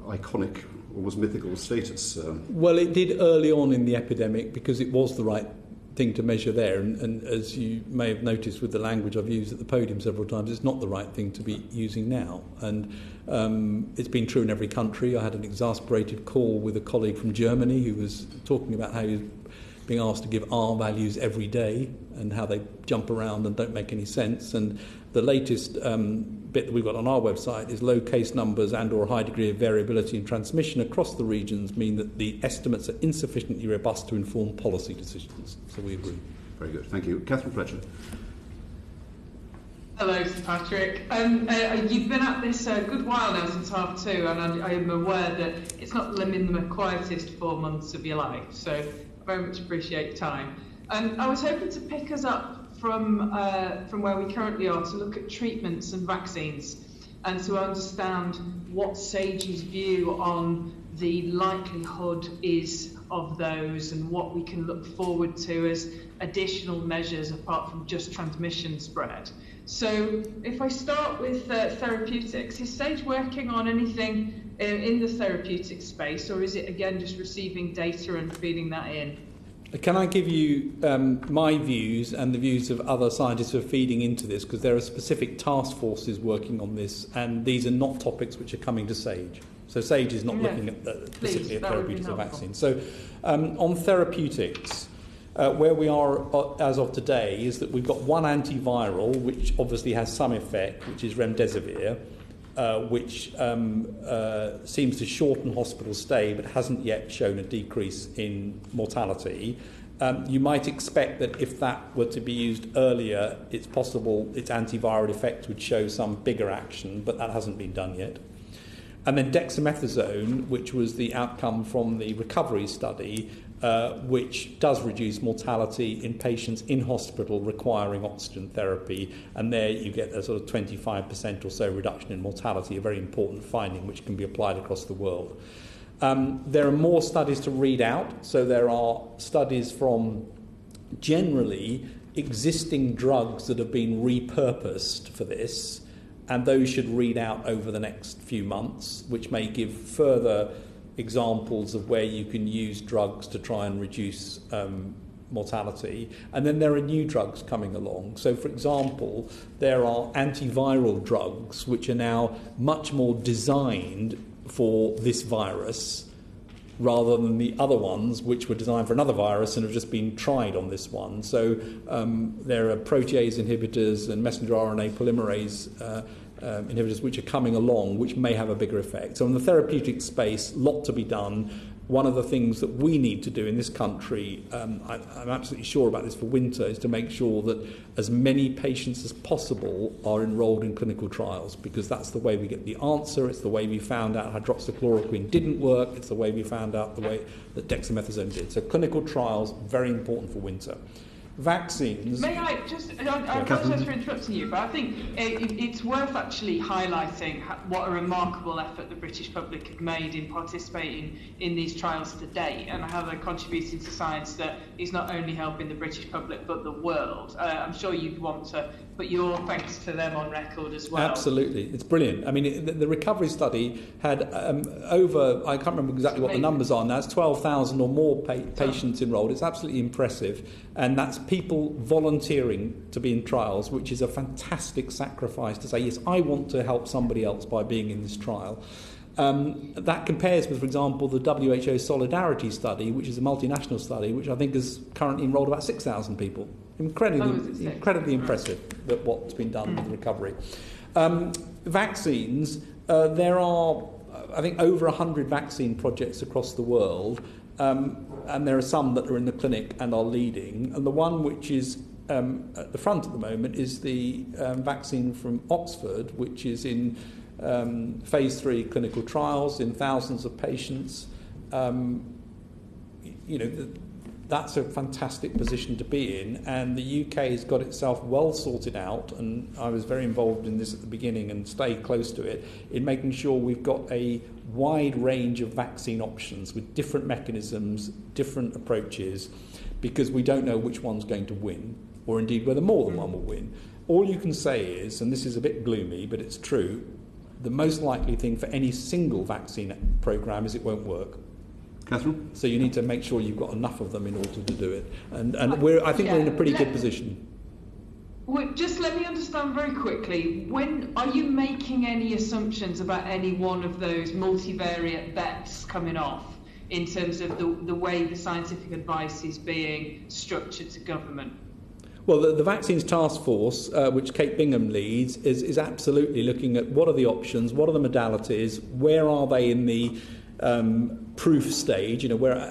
iconic, almost mythical status? Well, it did early on in the epidemic because it was the right thing to measure there, and as you may have noticed with the language I've used at the podium several times, it's not the right thing to be using now, and it's been true in every country. I had an exasperated call with a colleague from Germany who was talking about how he was being asked to give R values every day and how they jump around and don't make any sense. And the latest bit that we've got on our website is low case numbers and or high degree of variability in transmission across the regions mean that the estimates are insufficiently robust to inform policy decisions. So we agree. Very good. Thank you. Catherine Fletcher. Hello, Patrick. You've been at this a good while now, since half 2, and I am aware that it's not living the quietest 4 months of your life, so I very much appreciate your time. I was hoping to pick us up from where we currently are to look at treatments and vaccines and to understand what SAGE's view on the likelihood is of those and what we can look forward to as additional measures apart from just transmission spread. So if I start with therapeutics, is SAGE working on anything in the therapeutic space, or is it again just receiving data and feeding that in? Can I give you my views and the views of other scientists who are feeding into this, because there are specific task forces working on this, and these are not topics which are coming to SAGE. So SAGE is not looking at specifically at therapeutics or vaccines. So on therapeutics, where we are as of today is that we've got one antiviral, which obviously has some effect, which is remdesivir. which seems to shorten hospital stay but hasn't yet shown a decrease in mortality. You might expect that if that were to be used earlier, it's possible its antiviral effect would show some bigger action, but that hasn't been done yet. And then dexamethasone, which was the outcome from the recovery study, which does reduce mortality in patients in hospital requiring oxygen therapy. And there you get a sort of 25% or so reduction in mortality, a very important finding which can be applied across the world. There are more studies to read out. So there are studies from generally existing drugs that have been repurposed for this, and those should read out over the next few months, which may give further examples of where you can use drugs to try and reduce mortality. And then there are new drugs coming along. So, for example, there are antiviral drugs which are now much more designed for this virus rather than the other ones which were designed for another virus and have just been tried on this one. So there are protease inhibitors and messenger RNA polymerase inhibitors which are coming along, which may have a bigger effect. So in the therapeutic space, a lot to be done. One of the things that we need to do in this country, I'm absolutely sure about this for winter, is to make sure that as many patients as possible are enrolled in clinical trials, because that's the way we get the answer. It's the way we found out hydroxychloroquine didn't work. It's the way we found out the way that dexamethasone did. So clinical trials, very important for winter. Vaccines. May I just, I apologise for interrupting you, but I think it's worth actually highlighting what a remarkable effort the British public have made in participating in these trials to date, and how they're contributing to science that is not only helping the British public but the world. I'm sure you'd want to put your thanks to them on record as well. Absolutely, it's brilliant. I mean, the recovery study had over, I can't remember exactly what the numbers are now, it's 12,000 or more patients enrolled. It's absolutely impressive, and that's people volunteering to be in trials, which is a fantastic sacrifice to say, yes, I want to help somebody else by being in this trial. That compares with, for example, the WHO Solidarity Study, which is a multinational study, which I think has currently enrolled about 6,000 people. Incredibly impressive that what's been done with recovery. Vaccines, there are, I think, over 100 vaccine projects across the world. And there are some that are in the clinic and are leading. And the one which is at the front at the moment is the vaccine from Oxford, which is in phase 3 clinical trials in thousands of patients. That's a fantastic position to be in, and the UK has got itself well sorted out, and I was very involved in this at the beginning and stay close to it, in making sure we've got a wide range of vaccine options with different mechanisms, different approaches, because we don't know which one's going to win, or indeed whether more than one will win. All you can say is, and this is a bit gloomy, but it's true, the most likely thing for any single vaccine programme is it won't work. Catherine? So you need to make sure you've got enough of them in order to do it. And I think we're in a pretty good position. Well, just let me understand very quickly, when are you making any assumptions about any one of those multivariate bets coming off in terms of the way the scientific advice is being structured to government? Well, the Vaccines Task Force, which Kate Bingham leads, is absolutely looking at what are the options, what are the modalities, where are they in the proof stage,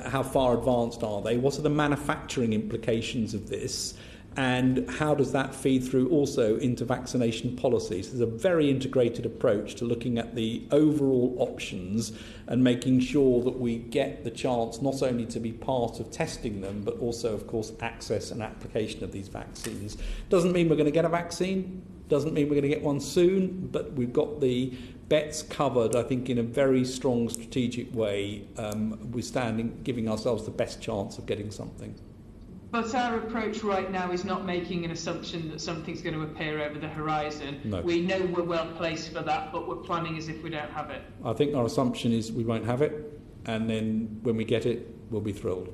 how far advanced are they, what are the manufacturing implications of this, and how does that feed through also into vaccination policies. There's a very integrated approach to looking at the overall options and making sure that we get the chance not only to be part of testing them, but also, of course, access and application of these vaccines. Doesn't mean we're going to get a vaccine, doesn't mean we're going to get one soon, but we've got the bets covered, I think, in a very strong strategic way. We're giving ourselves the best chance of getting something. But our approach right now is not making an assumption that something's going to appear over the horizon. No. We know we're well placed for that, but we're planning as if we don't have it. I think our assumption is we won't have it, and then when we get it, we'll be thrilled.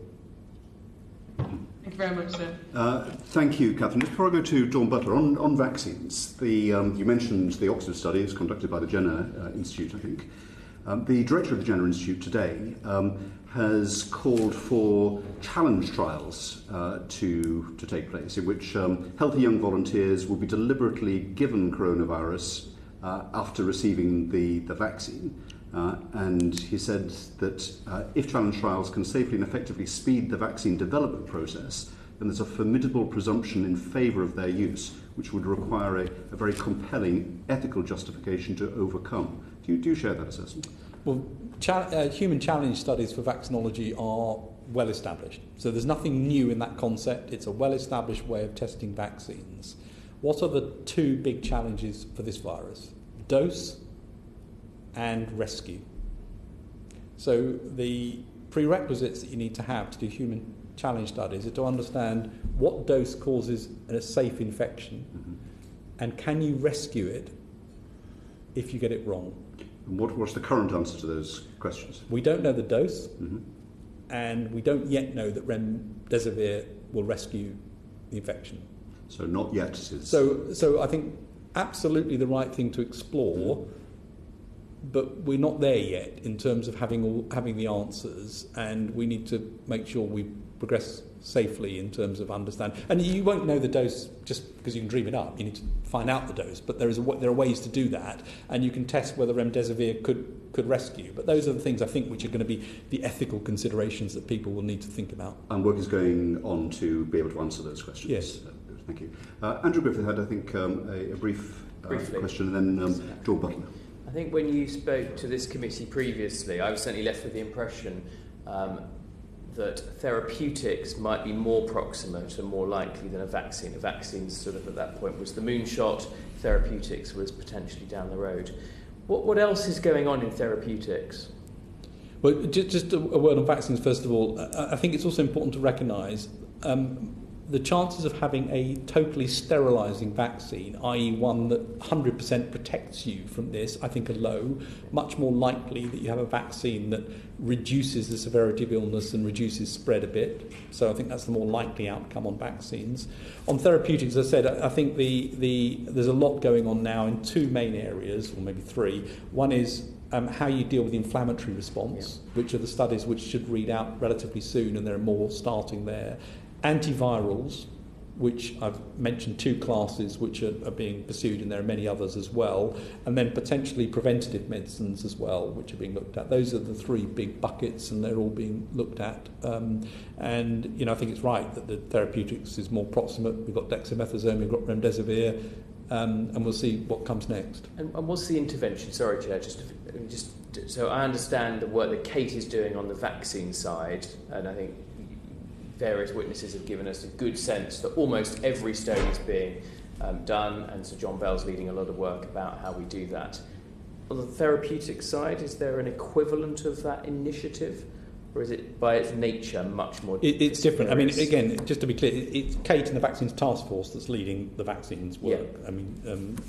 Thank you very much, sir. Thank you, Catherine. Just before I go to Dawn Butler, on vaccines, you mentioned the Oxford study is conducted by the Jenner Institute, I think. The director of the Jenner Institute today has called for challenge trials to take place, in which healthy young volunteers will be deliberately given coronavirus after receiving the vaccine. And he said that if challenge trials can safely and effectively speed the vaccine development process, then there's a formidable presumption in favour of their use, which would require a very compelling ethical justification to overcome. Do you share that assessment? Well, human challenge studies for vaccinology are well established. So there's nothing new in that concept. It's a well-established way of testing vaccines. What are the two big challenges for this virus? Dose and rescue. So the prerequisites that you need to have to do human challenge studies are to understand what dose causes a safe infection, and can you rescue it if you get it wrong. And what's the current answer to those questions? We don't know the dose, and we don't yet know that remdesivir will rescue the infection. So not yet. So I think absolutely the right thing to explore, but we're not there yet in terms of having the answers, and we need to make sure we progress safely in terms of understanding. And you won't know the dose just because you can dream it up. You need to find out the dose, but there are ways to do that, and you can test whether remdesivir could rescue. But those are the things I think which are going to be the ethical considerations that people will need to think about. And work is going on to be able to answer those questions. Yes. Thank you. Andrew Griffith had, I think, a brief question, and then George Butler. I think when you spoke to this committee previously, I was certainly left with the impression that therapeutics might be more proximate and more likely than a vaccine. A vaccine sort of at that point was the moonshot, therapeutics was potentially down the road. What else is going on in therapeutics? Well, just a word on vaccines first of all. I think it's also important to recognise the chances of having a totally sterilising vaccine, i.e. one that 100% protects you from this, I think are low. Much more likely that you have a vaccine that reduces the severity of illness and reduces spread a bit. So I think that's the more likely outcome on vaccines. On therapeutics, as I said, I think there's a lot going on now in two main areas, or maybe three. One is how you deal with the inflammatory response, which are the studies which should read out relatively soon, and there are more starting there. Antivirals, which I've mentioned two classes which are being pursued, and there are many others as well, and then potentially preventative medicines as well, which are being looked at. Those are the three big buckets, and they're all being looked at. And I think it's right that the therapeutics is more proximate. We've got dexamethasone, we've got remdesivir, and we'll see what comes next. And what's the intervention? Sorry, Chair, just so I understand the work that Kate is doing on the vaccine side, and I think various witnesses have given us a good sense that almost every study is being done, and Sir John Bell's leading a lot of work about how we do that. On the therapeutic side, is there an equivalent of that initiative, or is it by its nature much more It's different. I mean, again, just to be clear, it's Kate and the Vaccines Task Force that's leading the vaccines work. Yeah. I mean,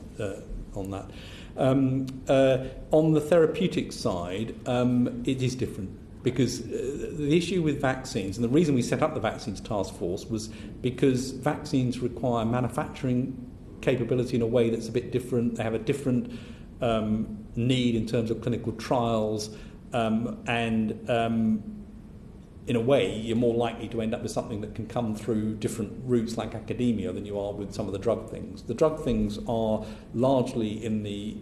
on that. On the therapeutic side, it is different. Because the issue with vaccines, and the reason we set up the Vaccines Task Force, was because vaccines require manufacturing capability in a way that's a bit different. They have a different need in terms of clinical trials, and in a way, you're more likely to end up with something that can come through different routes like academia than you are with some of the drug things. The drug things are largely in the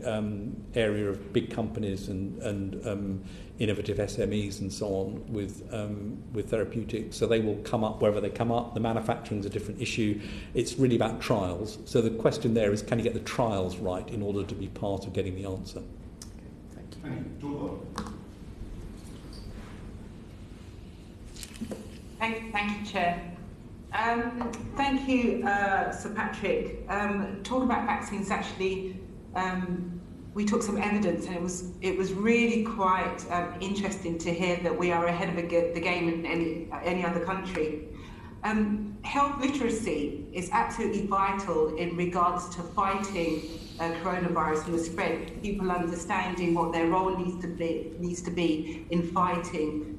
area of big companies and innovative SMEs and so on with therapeutics. So they will come up wherever they come up. The manufacturing is a different issue. It's really about trials. So the question there is, can you get the trials right in order to be part of getting the answer? Okay, thank you. Thank you, Chair. Thank you, Sir Patrick. Talking about vaccines, actually, we took some evidence, and it was really quite interesting to hear that we are ahead of the game in any other country. Health literacy is absolutely vital in regards to fighting coronavirus and the spread. People understanding what their role needs to be in fighting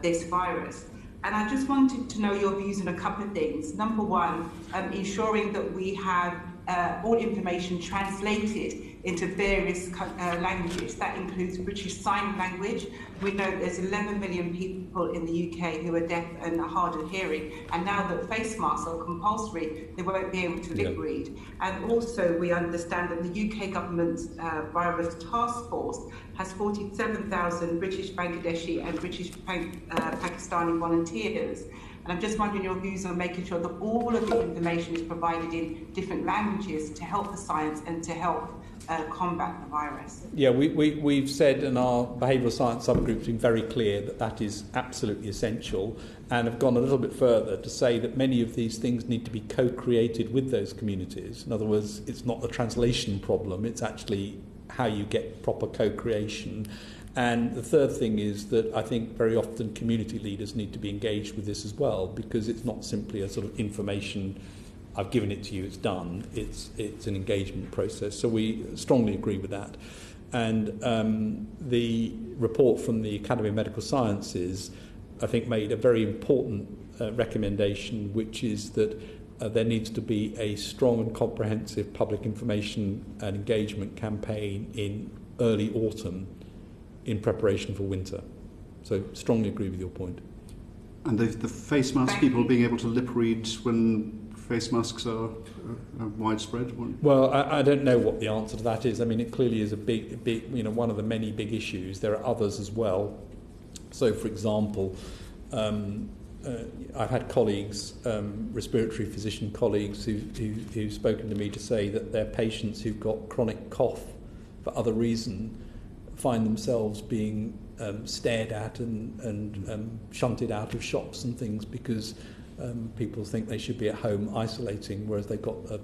this virus. And I just wanted to know your views on a couple of things. Number one, ensuring that we have all information translated into various languages. That includes British Sign Language. We know there's 11 million people in the UK who are deaf and hard of hearing, and now that face masks are compulsory, they won't be able to lip read. And also we understand that the UK government's virus task force has 47,000 British, Bangladeshi and British Pakistani volunteers. And I'm just wondering your views on making sure that all of the information is provided in different languages to help the science and to help combat the virus. Yeah, we've said, and our behavioural science subgroup's been very clear that that is absolutely essential, and have gone a little bit further to say that many of these things need to be co-created with those communities. In other words, it's not a translation problem, it's actually how you get proper co-creation. And the third thing is that I think very often community leaders need to be engaged with this as well, because it's not simply a sort of information, I've given it to you, it's done. It's an engagement process. So we strongly agree with that. And the report from the Academy of Medical Sciences, I think, made a very important recommendation, which is that there needs to be a strong and comprehensive public information and engagement campaign in early autumn in preparation for winter. So strongly agree with your point. And the face mask, people being able to lip read when face masks are widespread? Well, I don't know what the answer to that is. I mean, it clearly is a big, one of the many big issues. There are others as well. So, for example, I've had colleagues, respiratory physician colleagues, who've spoken to me to say that their patients who've got chronic cough for other reason find themselves being stared at and shunted out of shops and things because people think they should be at home isolating, whereas they've got a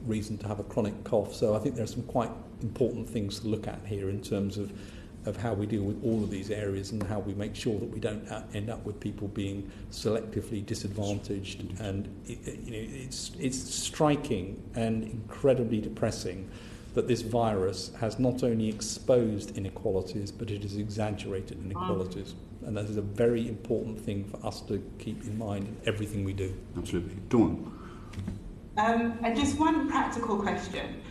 reason to have a chronic cough. So I think there are some quite important things to look at here in terms of how we deal with all of these areas and how we make sure that we don't end up with people being selectively disadvantaged. And it's striking and incredibly depressing that this virus has not only exposed inequalities, but it has exaggerated inequalities. And that is a very important thing for us to keep in mind in everything we do. Absolutely. Dawn. And just one practical question.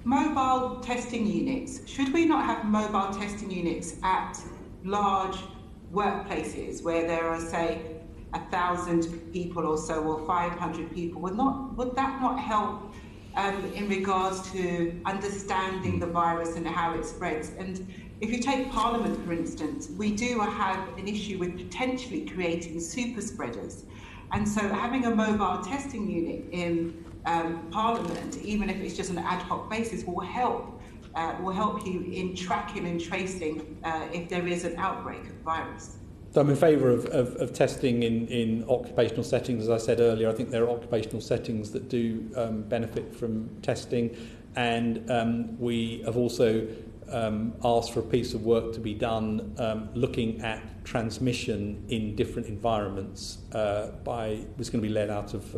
Mobile testing units. Should we not have mobile testing units at large workplaces where there are, say, 1,000 people or so, or 500 people? Would that not help in regards to understanding the virus and how it spreads? And if you take Parliament, for instance, we do have an issue with potentially creating super spreaders. And so having a mobile testing unit in Parliament, even if it's just on an ad hoc basis, will help you in tracking and tracing if there is an outbreak of the virus. So I'm in favour of testing in occupational settings. As I said earlier, I think there are occupational settings that do benefit from testing, and we have also asked for a piece of work to be done looking at transmission in different environments. It's going to be led out of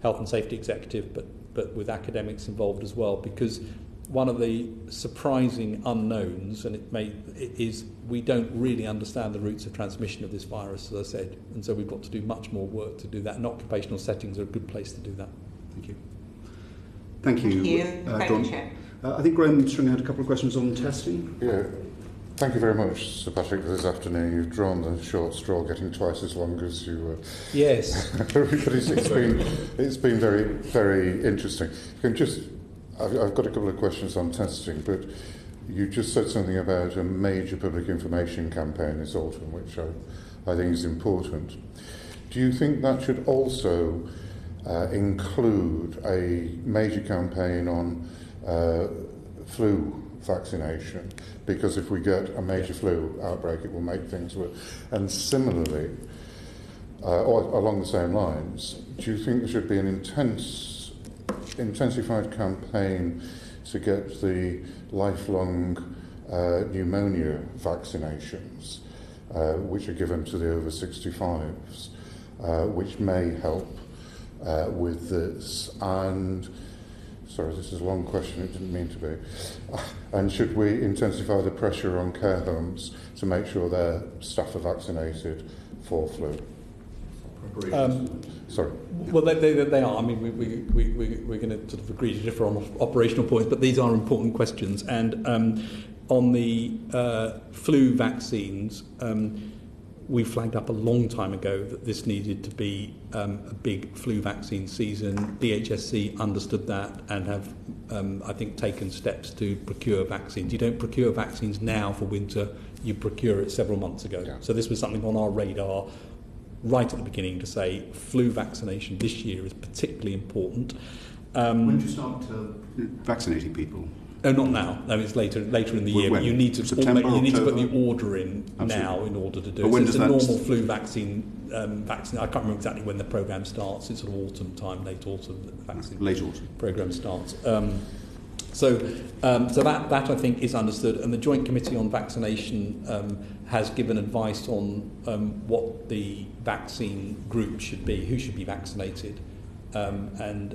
Health and Safety Executive, but with academics involved as well, because one of the surprising unknowns, and is we don't really understand the routes of transmission of this virus, as I said, and so we've got to do much more work to do that, and occupational settings are a good place to do that. Thank you. Thank you. Thank you. I think Graham String had a couple of questions on testing. Yeah. Thank you very much, Sir Patrick, this afternoon. You've drawn the short straw, getting twice as long as you were. Yes. But it's been very, very interesting. I've got a couple of questions on testing, but you just said something about a major public information campaign this autumn, which I think is important. Do you think that should also include a major campaign on flu vaccination? Because if we get a major flu outbreak, it will make things worse. And similarly, or along the same lines, do you think there should be an intensified campaign to get the lifelong pneumonia vaccinations, which are given to the over 65s, which may help with this? And sorry, this is a long question, it didn't mean to be. And should we intensify the pressure on care homes to make sure their staff are vaccinated for flu? operations? Sorry. Well, they are. I mean, we're going to sort of agree to differ on operational points, but these are important questions. And on the flu vaccines, we flagged up a long time ago that this needed to be a big flu vaccine season. DHSC understood that and have, I think, taken steps to procure vaccines. You don't procure vaccines now for winter, you procure it several months ago. Yeah. So this was something on our radar right at the beginning to say flu vaccination this year is particularly important. When do you start vaccinating people? No, not now. No, it's later in the year. When? You need to September, you need to put October? the order in Absolutely. now in order to do But it. when So does it's a that normal flu vaccine. I can't remember exactly when the programme starts. It's sort of autumn time, late autumn. That the vaccine late autumn programme starts. So that I think is understood, and the Joint Committee on Vaccination has given advice on what the vaccine group should be, who should be vaccinated. And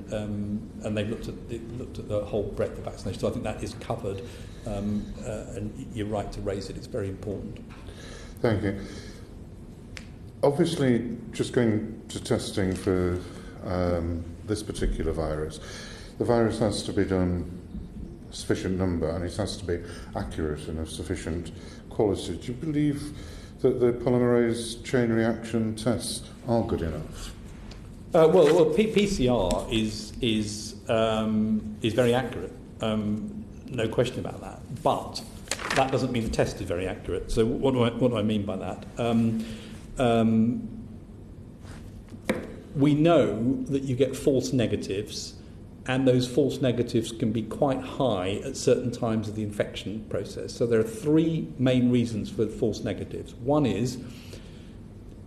they've looked at the whole breadth of vaccination. So I think that is covered, and you're right to raise it. It's very important. Thank you. Obviously, just going to testing for this particular virus, the virus has to be done a sufficient number, and it has to be accurate and of sufficient quality. Do you believe that the polymerase chain reaction tests are good enough? PCR is very accurate, no question about that. But that doesn't mean the test is very accurate. So what do I mean by that? We know that you get false negatives, and those false negatives can be quite high at certain times of the infection process. So there are three main reasons for false negatives. One is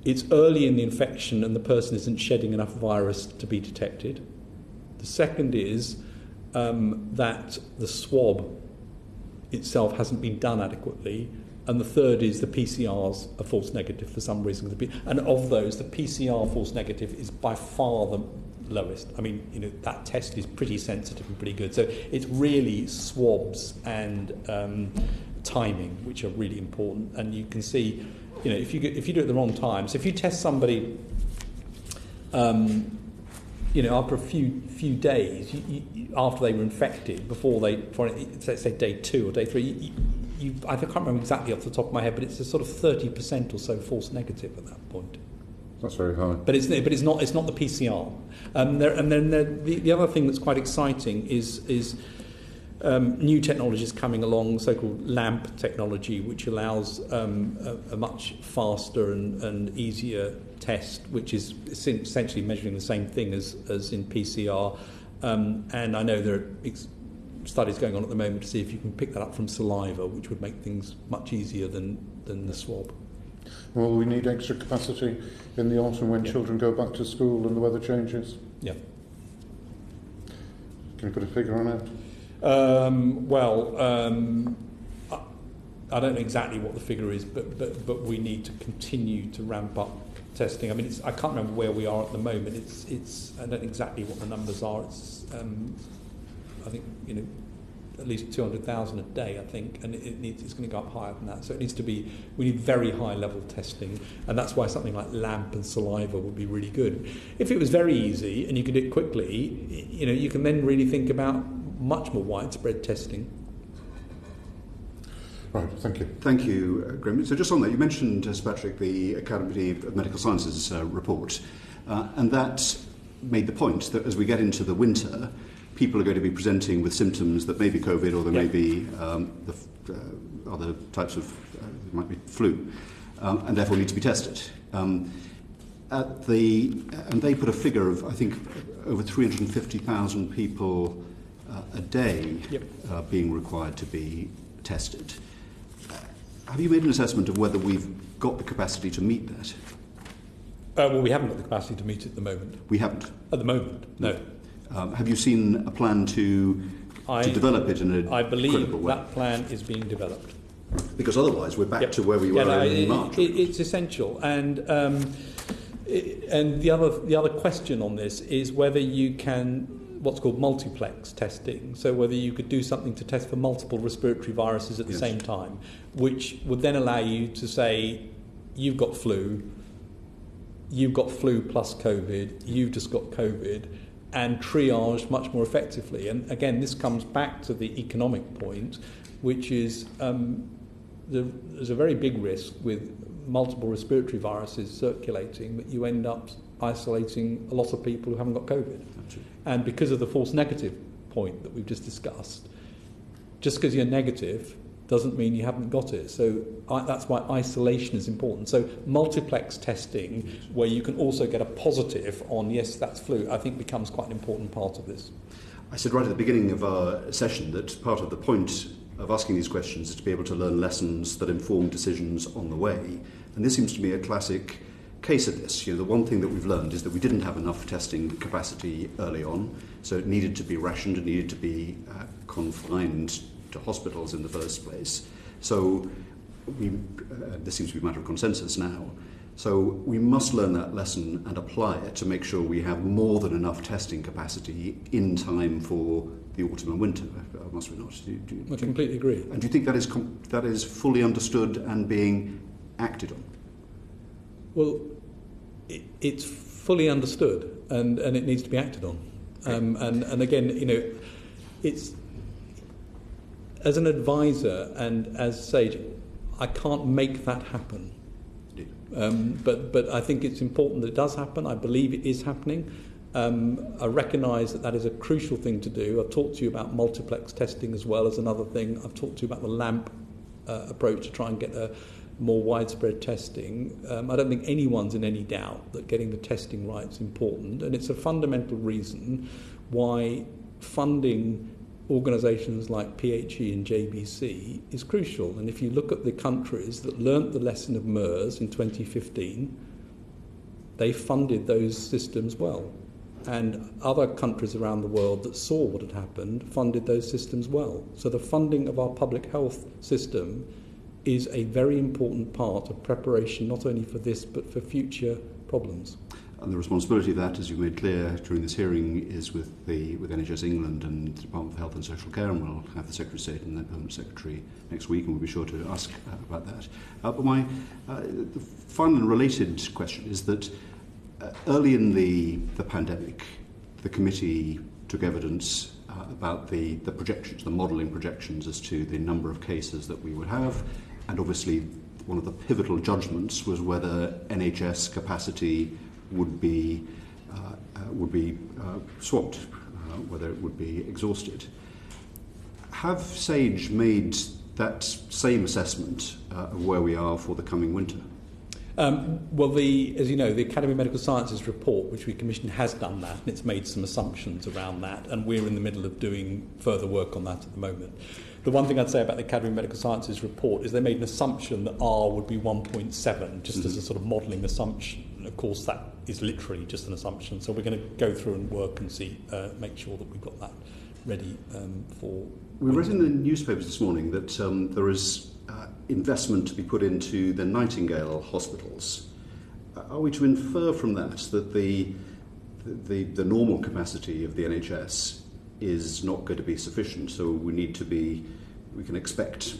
it's early in the infection and the person isn't shedding enough virus to be detected. The second is that the swab itself hasn't been done adequately. And the third is the PCR's a false negative for some reason. And of those, the PCR false negative is by far the lowest. I mean, that test is pretty sensitive and pretty good. So it's really swabs and timing which are really important. And you can see, if you do it at the wrong time. So if you test somebody, after a few days after they were infected, let's say day 2 or day 3, I can't remember exactly off the top of my head, but it's a sort of 30% or so false negative at that point. That's very high. But it's not the PCR. And then the other thing that's quite exciting is new technologies coming along, so-called LAMP technology, which allows a much faster and easier test, which is essentially measuring the same thing as in PCR. And I know there are studies going on at the moment to see if you can pick that up from saliva, which would make things much easier than the swab. Well, we need extra capacity in the autumn when children go back to school and the weather changes. Yeah. Can you put a figure on it? I don't know exactly what the figure is, but we need to continue to ramp up testing. I mean, I can't remember where we are at the moment. It's I don't know exactly what the numbers are. It's I think at least 200,000 a day, I think, and it's going to go up higher than that. So we need very high level testing, and that's why something like LAMP and saliva would be really good. If it was very easy and you could do it quickly, you can then really think about much more widespread testing. Right, thank you. Thank you, Graham. So just on that, you mentioned, Patrick, the Academy of Medical Sciences report, and that made the point that as we get into the winter, people are going to be presenting with symptoms that may be COVID, or there may be other types of, it might be flu, and therefore need to be tested. And they put a figure of, I think, over 350,000 people a day being required to be tested. Have you made an assessment of whether we've got the capacity to meet that? Well, we haven't got the capacity to meet it at the moment. We haven't? At the moment, no. Have you seen a plan to develop it in a critical way? I believe that plan is being developed. Because otherwise we're back to where we were in March. It's essential. And the other question on this is whether you can, what's called multiplex testing, so whether you could do something to test for multiple respiratory viruses at the same time, which would then allow you to say, you've got flu, you've got flu plus COVID, you've just got COVID, and triage much more effectively. And again, this comes back to the economic point, which is there's a very big risk with multiple respiratory viruses circulating that you end up isolating a lot of people who haven't got COVID. Absolutely. And because of the false negative point that we've just discussed, just because you're negative doesn't mean you haven't got it. So that's why isolation is important. So multiplex testing, where you can also get a positive on, yes, that's flu, I think becomes quite an important part of this. I said right at the beginning of our session that part of the point of asking these questions is to be able to learn lessons that inform decisions on the way. And this seems to me a classic case of this. The one thing that we've learned is that we didn't have enough testing capacity early on, so it needed to be rationed, it needed to be confined to hospitals in the first place. So this seems to be a matter of consensus now. So we must learn that lesson and apply it to make sure we have more than enough testing capacity in time for the autumn and winter, must we not? I completely agree. And do you think that is fully understood and being acted on? Well, it's fully understood and it needs to be acted on. And again, it's, as an advisor and as SAGE, I can't make that happen. But I think it's important that it does happen. I believe it is happening. I recognise that is a crucial thing to do. I've talked to you about multiplex testing as well as another thing. I've talked to you about the LAMP approach to try and get a more widespread testing. I don't think anyone's in any doubt that getting the testing right is important, and it's a fundamental reason why funding organisations like PHE and JBC is crucial. And if you look at the countries that learnt the lesson of MERS in 2015, they funded those systems well. And other countries around the world that saw what had happened funded those systems well. So the funding of our public health system is a very important part of preparation, not only for this, but for future problems. And the responsibility of that, as you made clear during this hearing, is with NHS England and the Department of Health and Social Care, and we'll have the Secretary of State and the Permanent Secretary next week, and we'll be sure to ask about that. But my the final and related question is that early in the pandemic, the committee took evidence about the projections, the modelling projections as to the number of cases that we would have, and obviously one of the pivotal judgments was whether NHS capacity would be swamped, whether it would be exhausted. Have SAGE made that same assessment of where we are for the coming winter? Well, as you know, the Academy of Medical Sciences report, which we commissioned, has done that, and it's made some assumptions around that, and we're in the middle of doing further work on that at the moment. The one thing I'd say about the Academy of Medical Sciences report is they made an assumption that R would be 1.7, just as a sort of modelling assumption. Of course, that is literally just an assumption, so we're going to go through and work and see, make sure that we've got that ready for... We read in the newspapers this morning that there is investment to be put into the Nightingale hospitals. Are we to infer from that that the normal capacity of the NHS is not going to be sufficient, so we can expect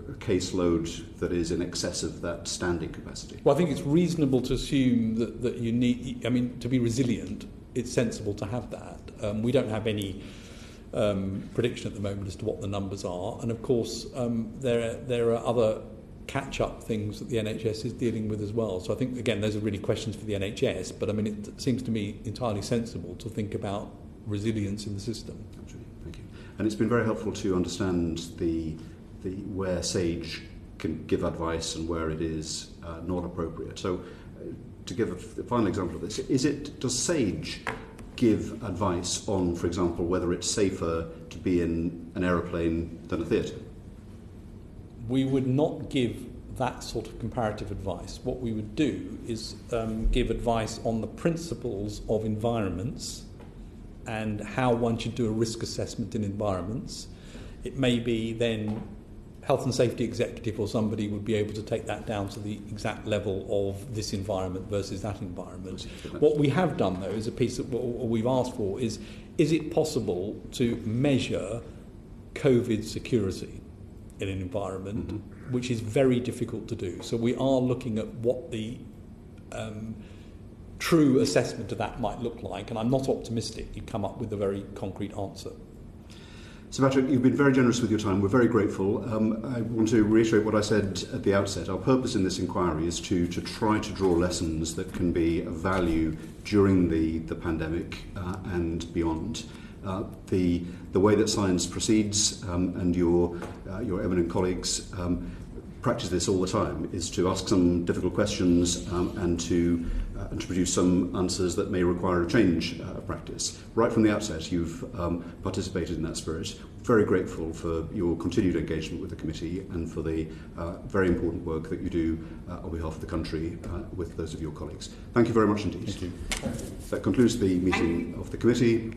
a caseload that is in excess of that standing capacity? Well, I think it's reasonable to assume that you need, to be resilient, it's sensible to have that. We don't have any prediction at the moment as to what the numbers are, and of course there are other catch-up things that the NHS is dealing with as well. So I think, again, those are really questions for the NHS, but it seems to me entirely sensible to think about resilience in the system. Absolutely, thank you. And it's been very helpful to understand the where SAGE can give advice and where it is not appropriate. So to give a final example of this, does SAGE give advice on, for example, whether it's safer to be in an aeroplane than a theatre? We would not give that sort of comparative advice. What we would do is give advice on the principles of environments and how one should do a risk assessment in environments. It may be then health and safety executive or somebody would be able to take that down to the exact level of this environment versus that environment. What we have done, though, is a piece of what we've asked for is it possible to measure COVID security in an environment, which is very difficult to do. So we are looking at what the true assessment of that might look like, and I'm not optimistic you come up with a very concrete answer. So Patrick, you've been very generous with your time. We're very grateful. I want to reiterate what I said at the outset. Our purpose in this inquiry is to try to draw lessons that can be of value during the pandemic and beyond. The way that science proceeds, and your eminent colleagues practice this all the time, is to ask some difficult questions and to produce some answers that may require a change of practice. Right from the outset, you've participated in that spirit. Very grateful for your continued engagement with the committee and for the very important work that you do on behalf of the country with those of your colleagues. Thank you very much indeed. Thank you. That concludes the meeting of the committee.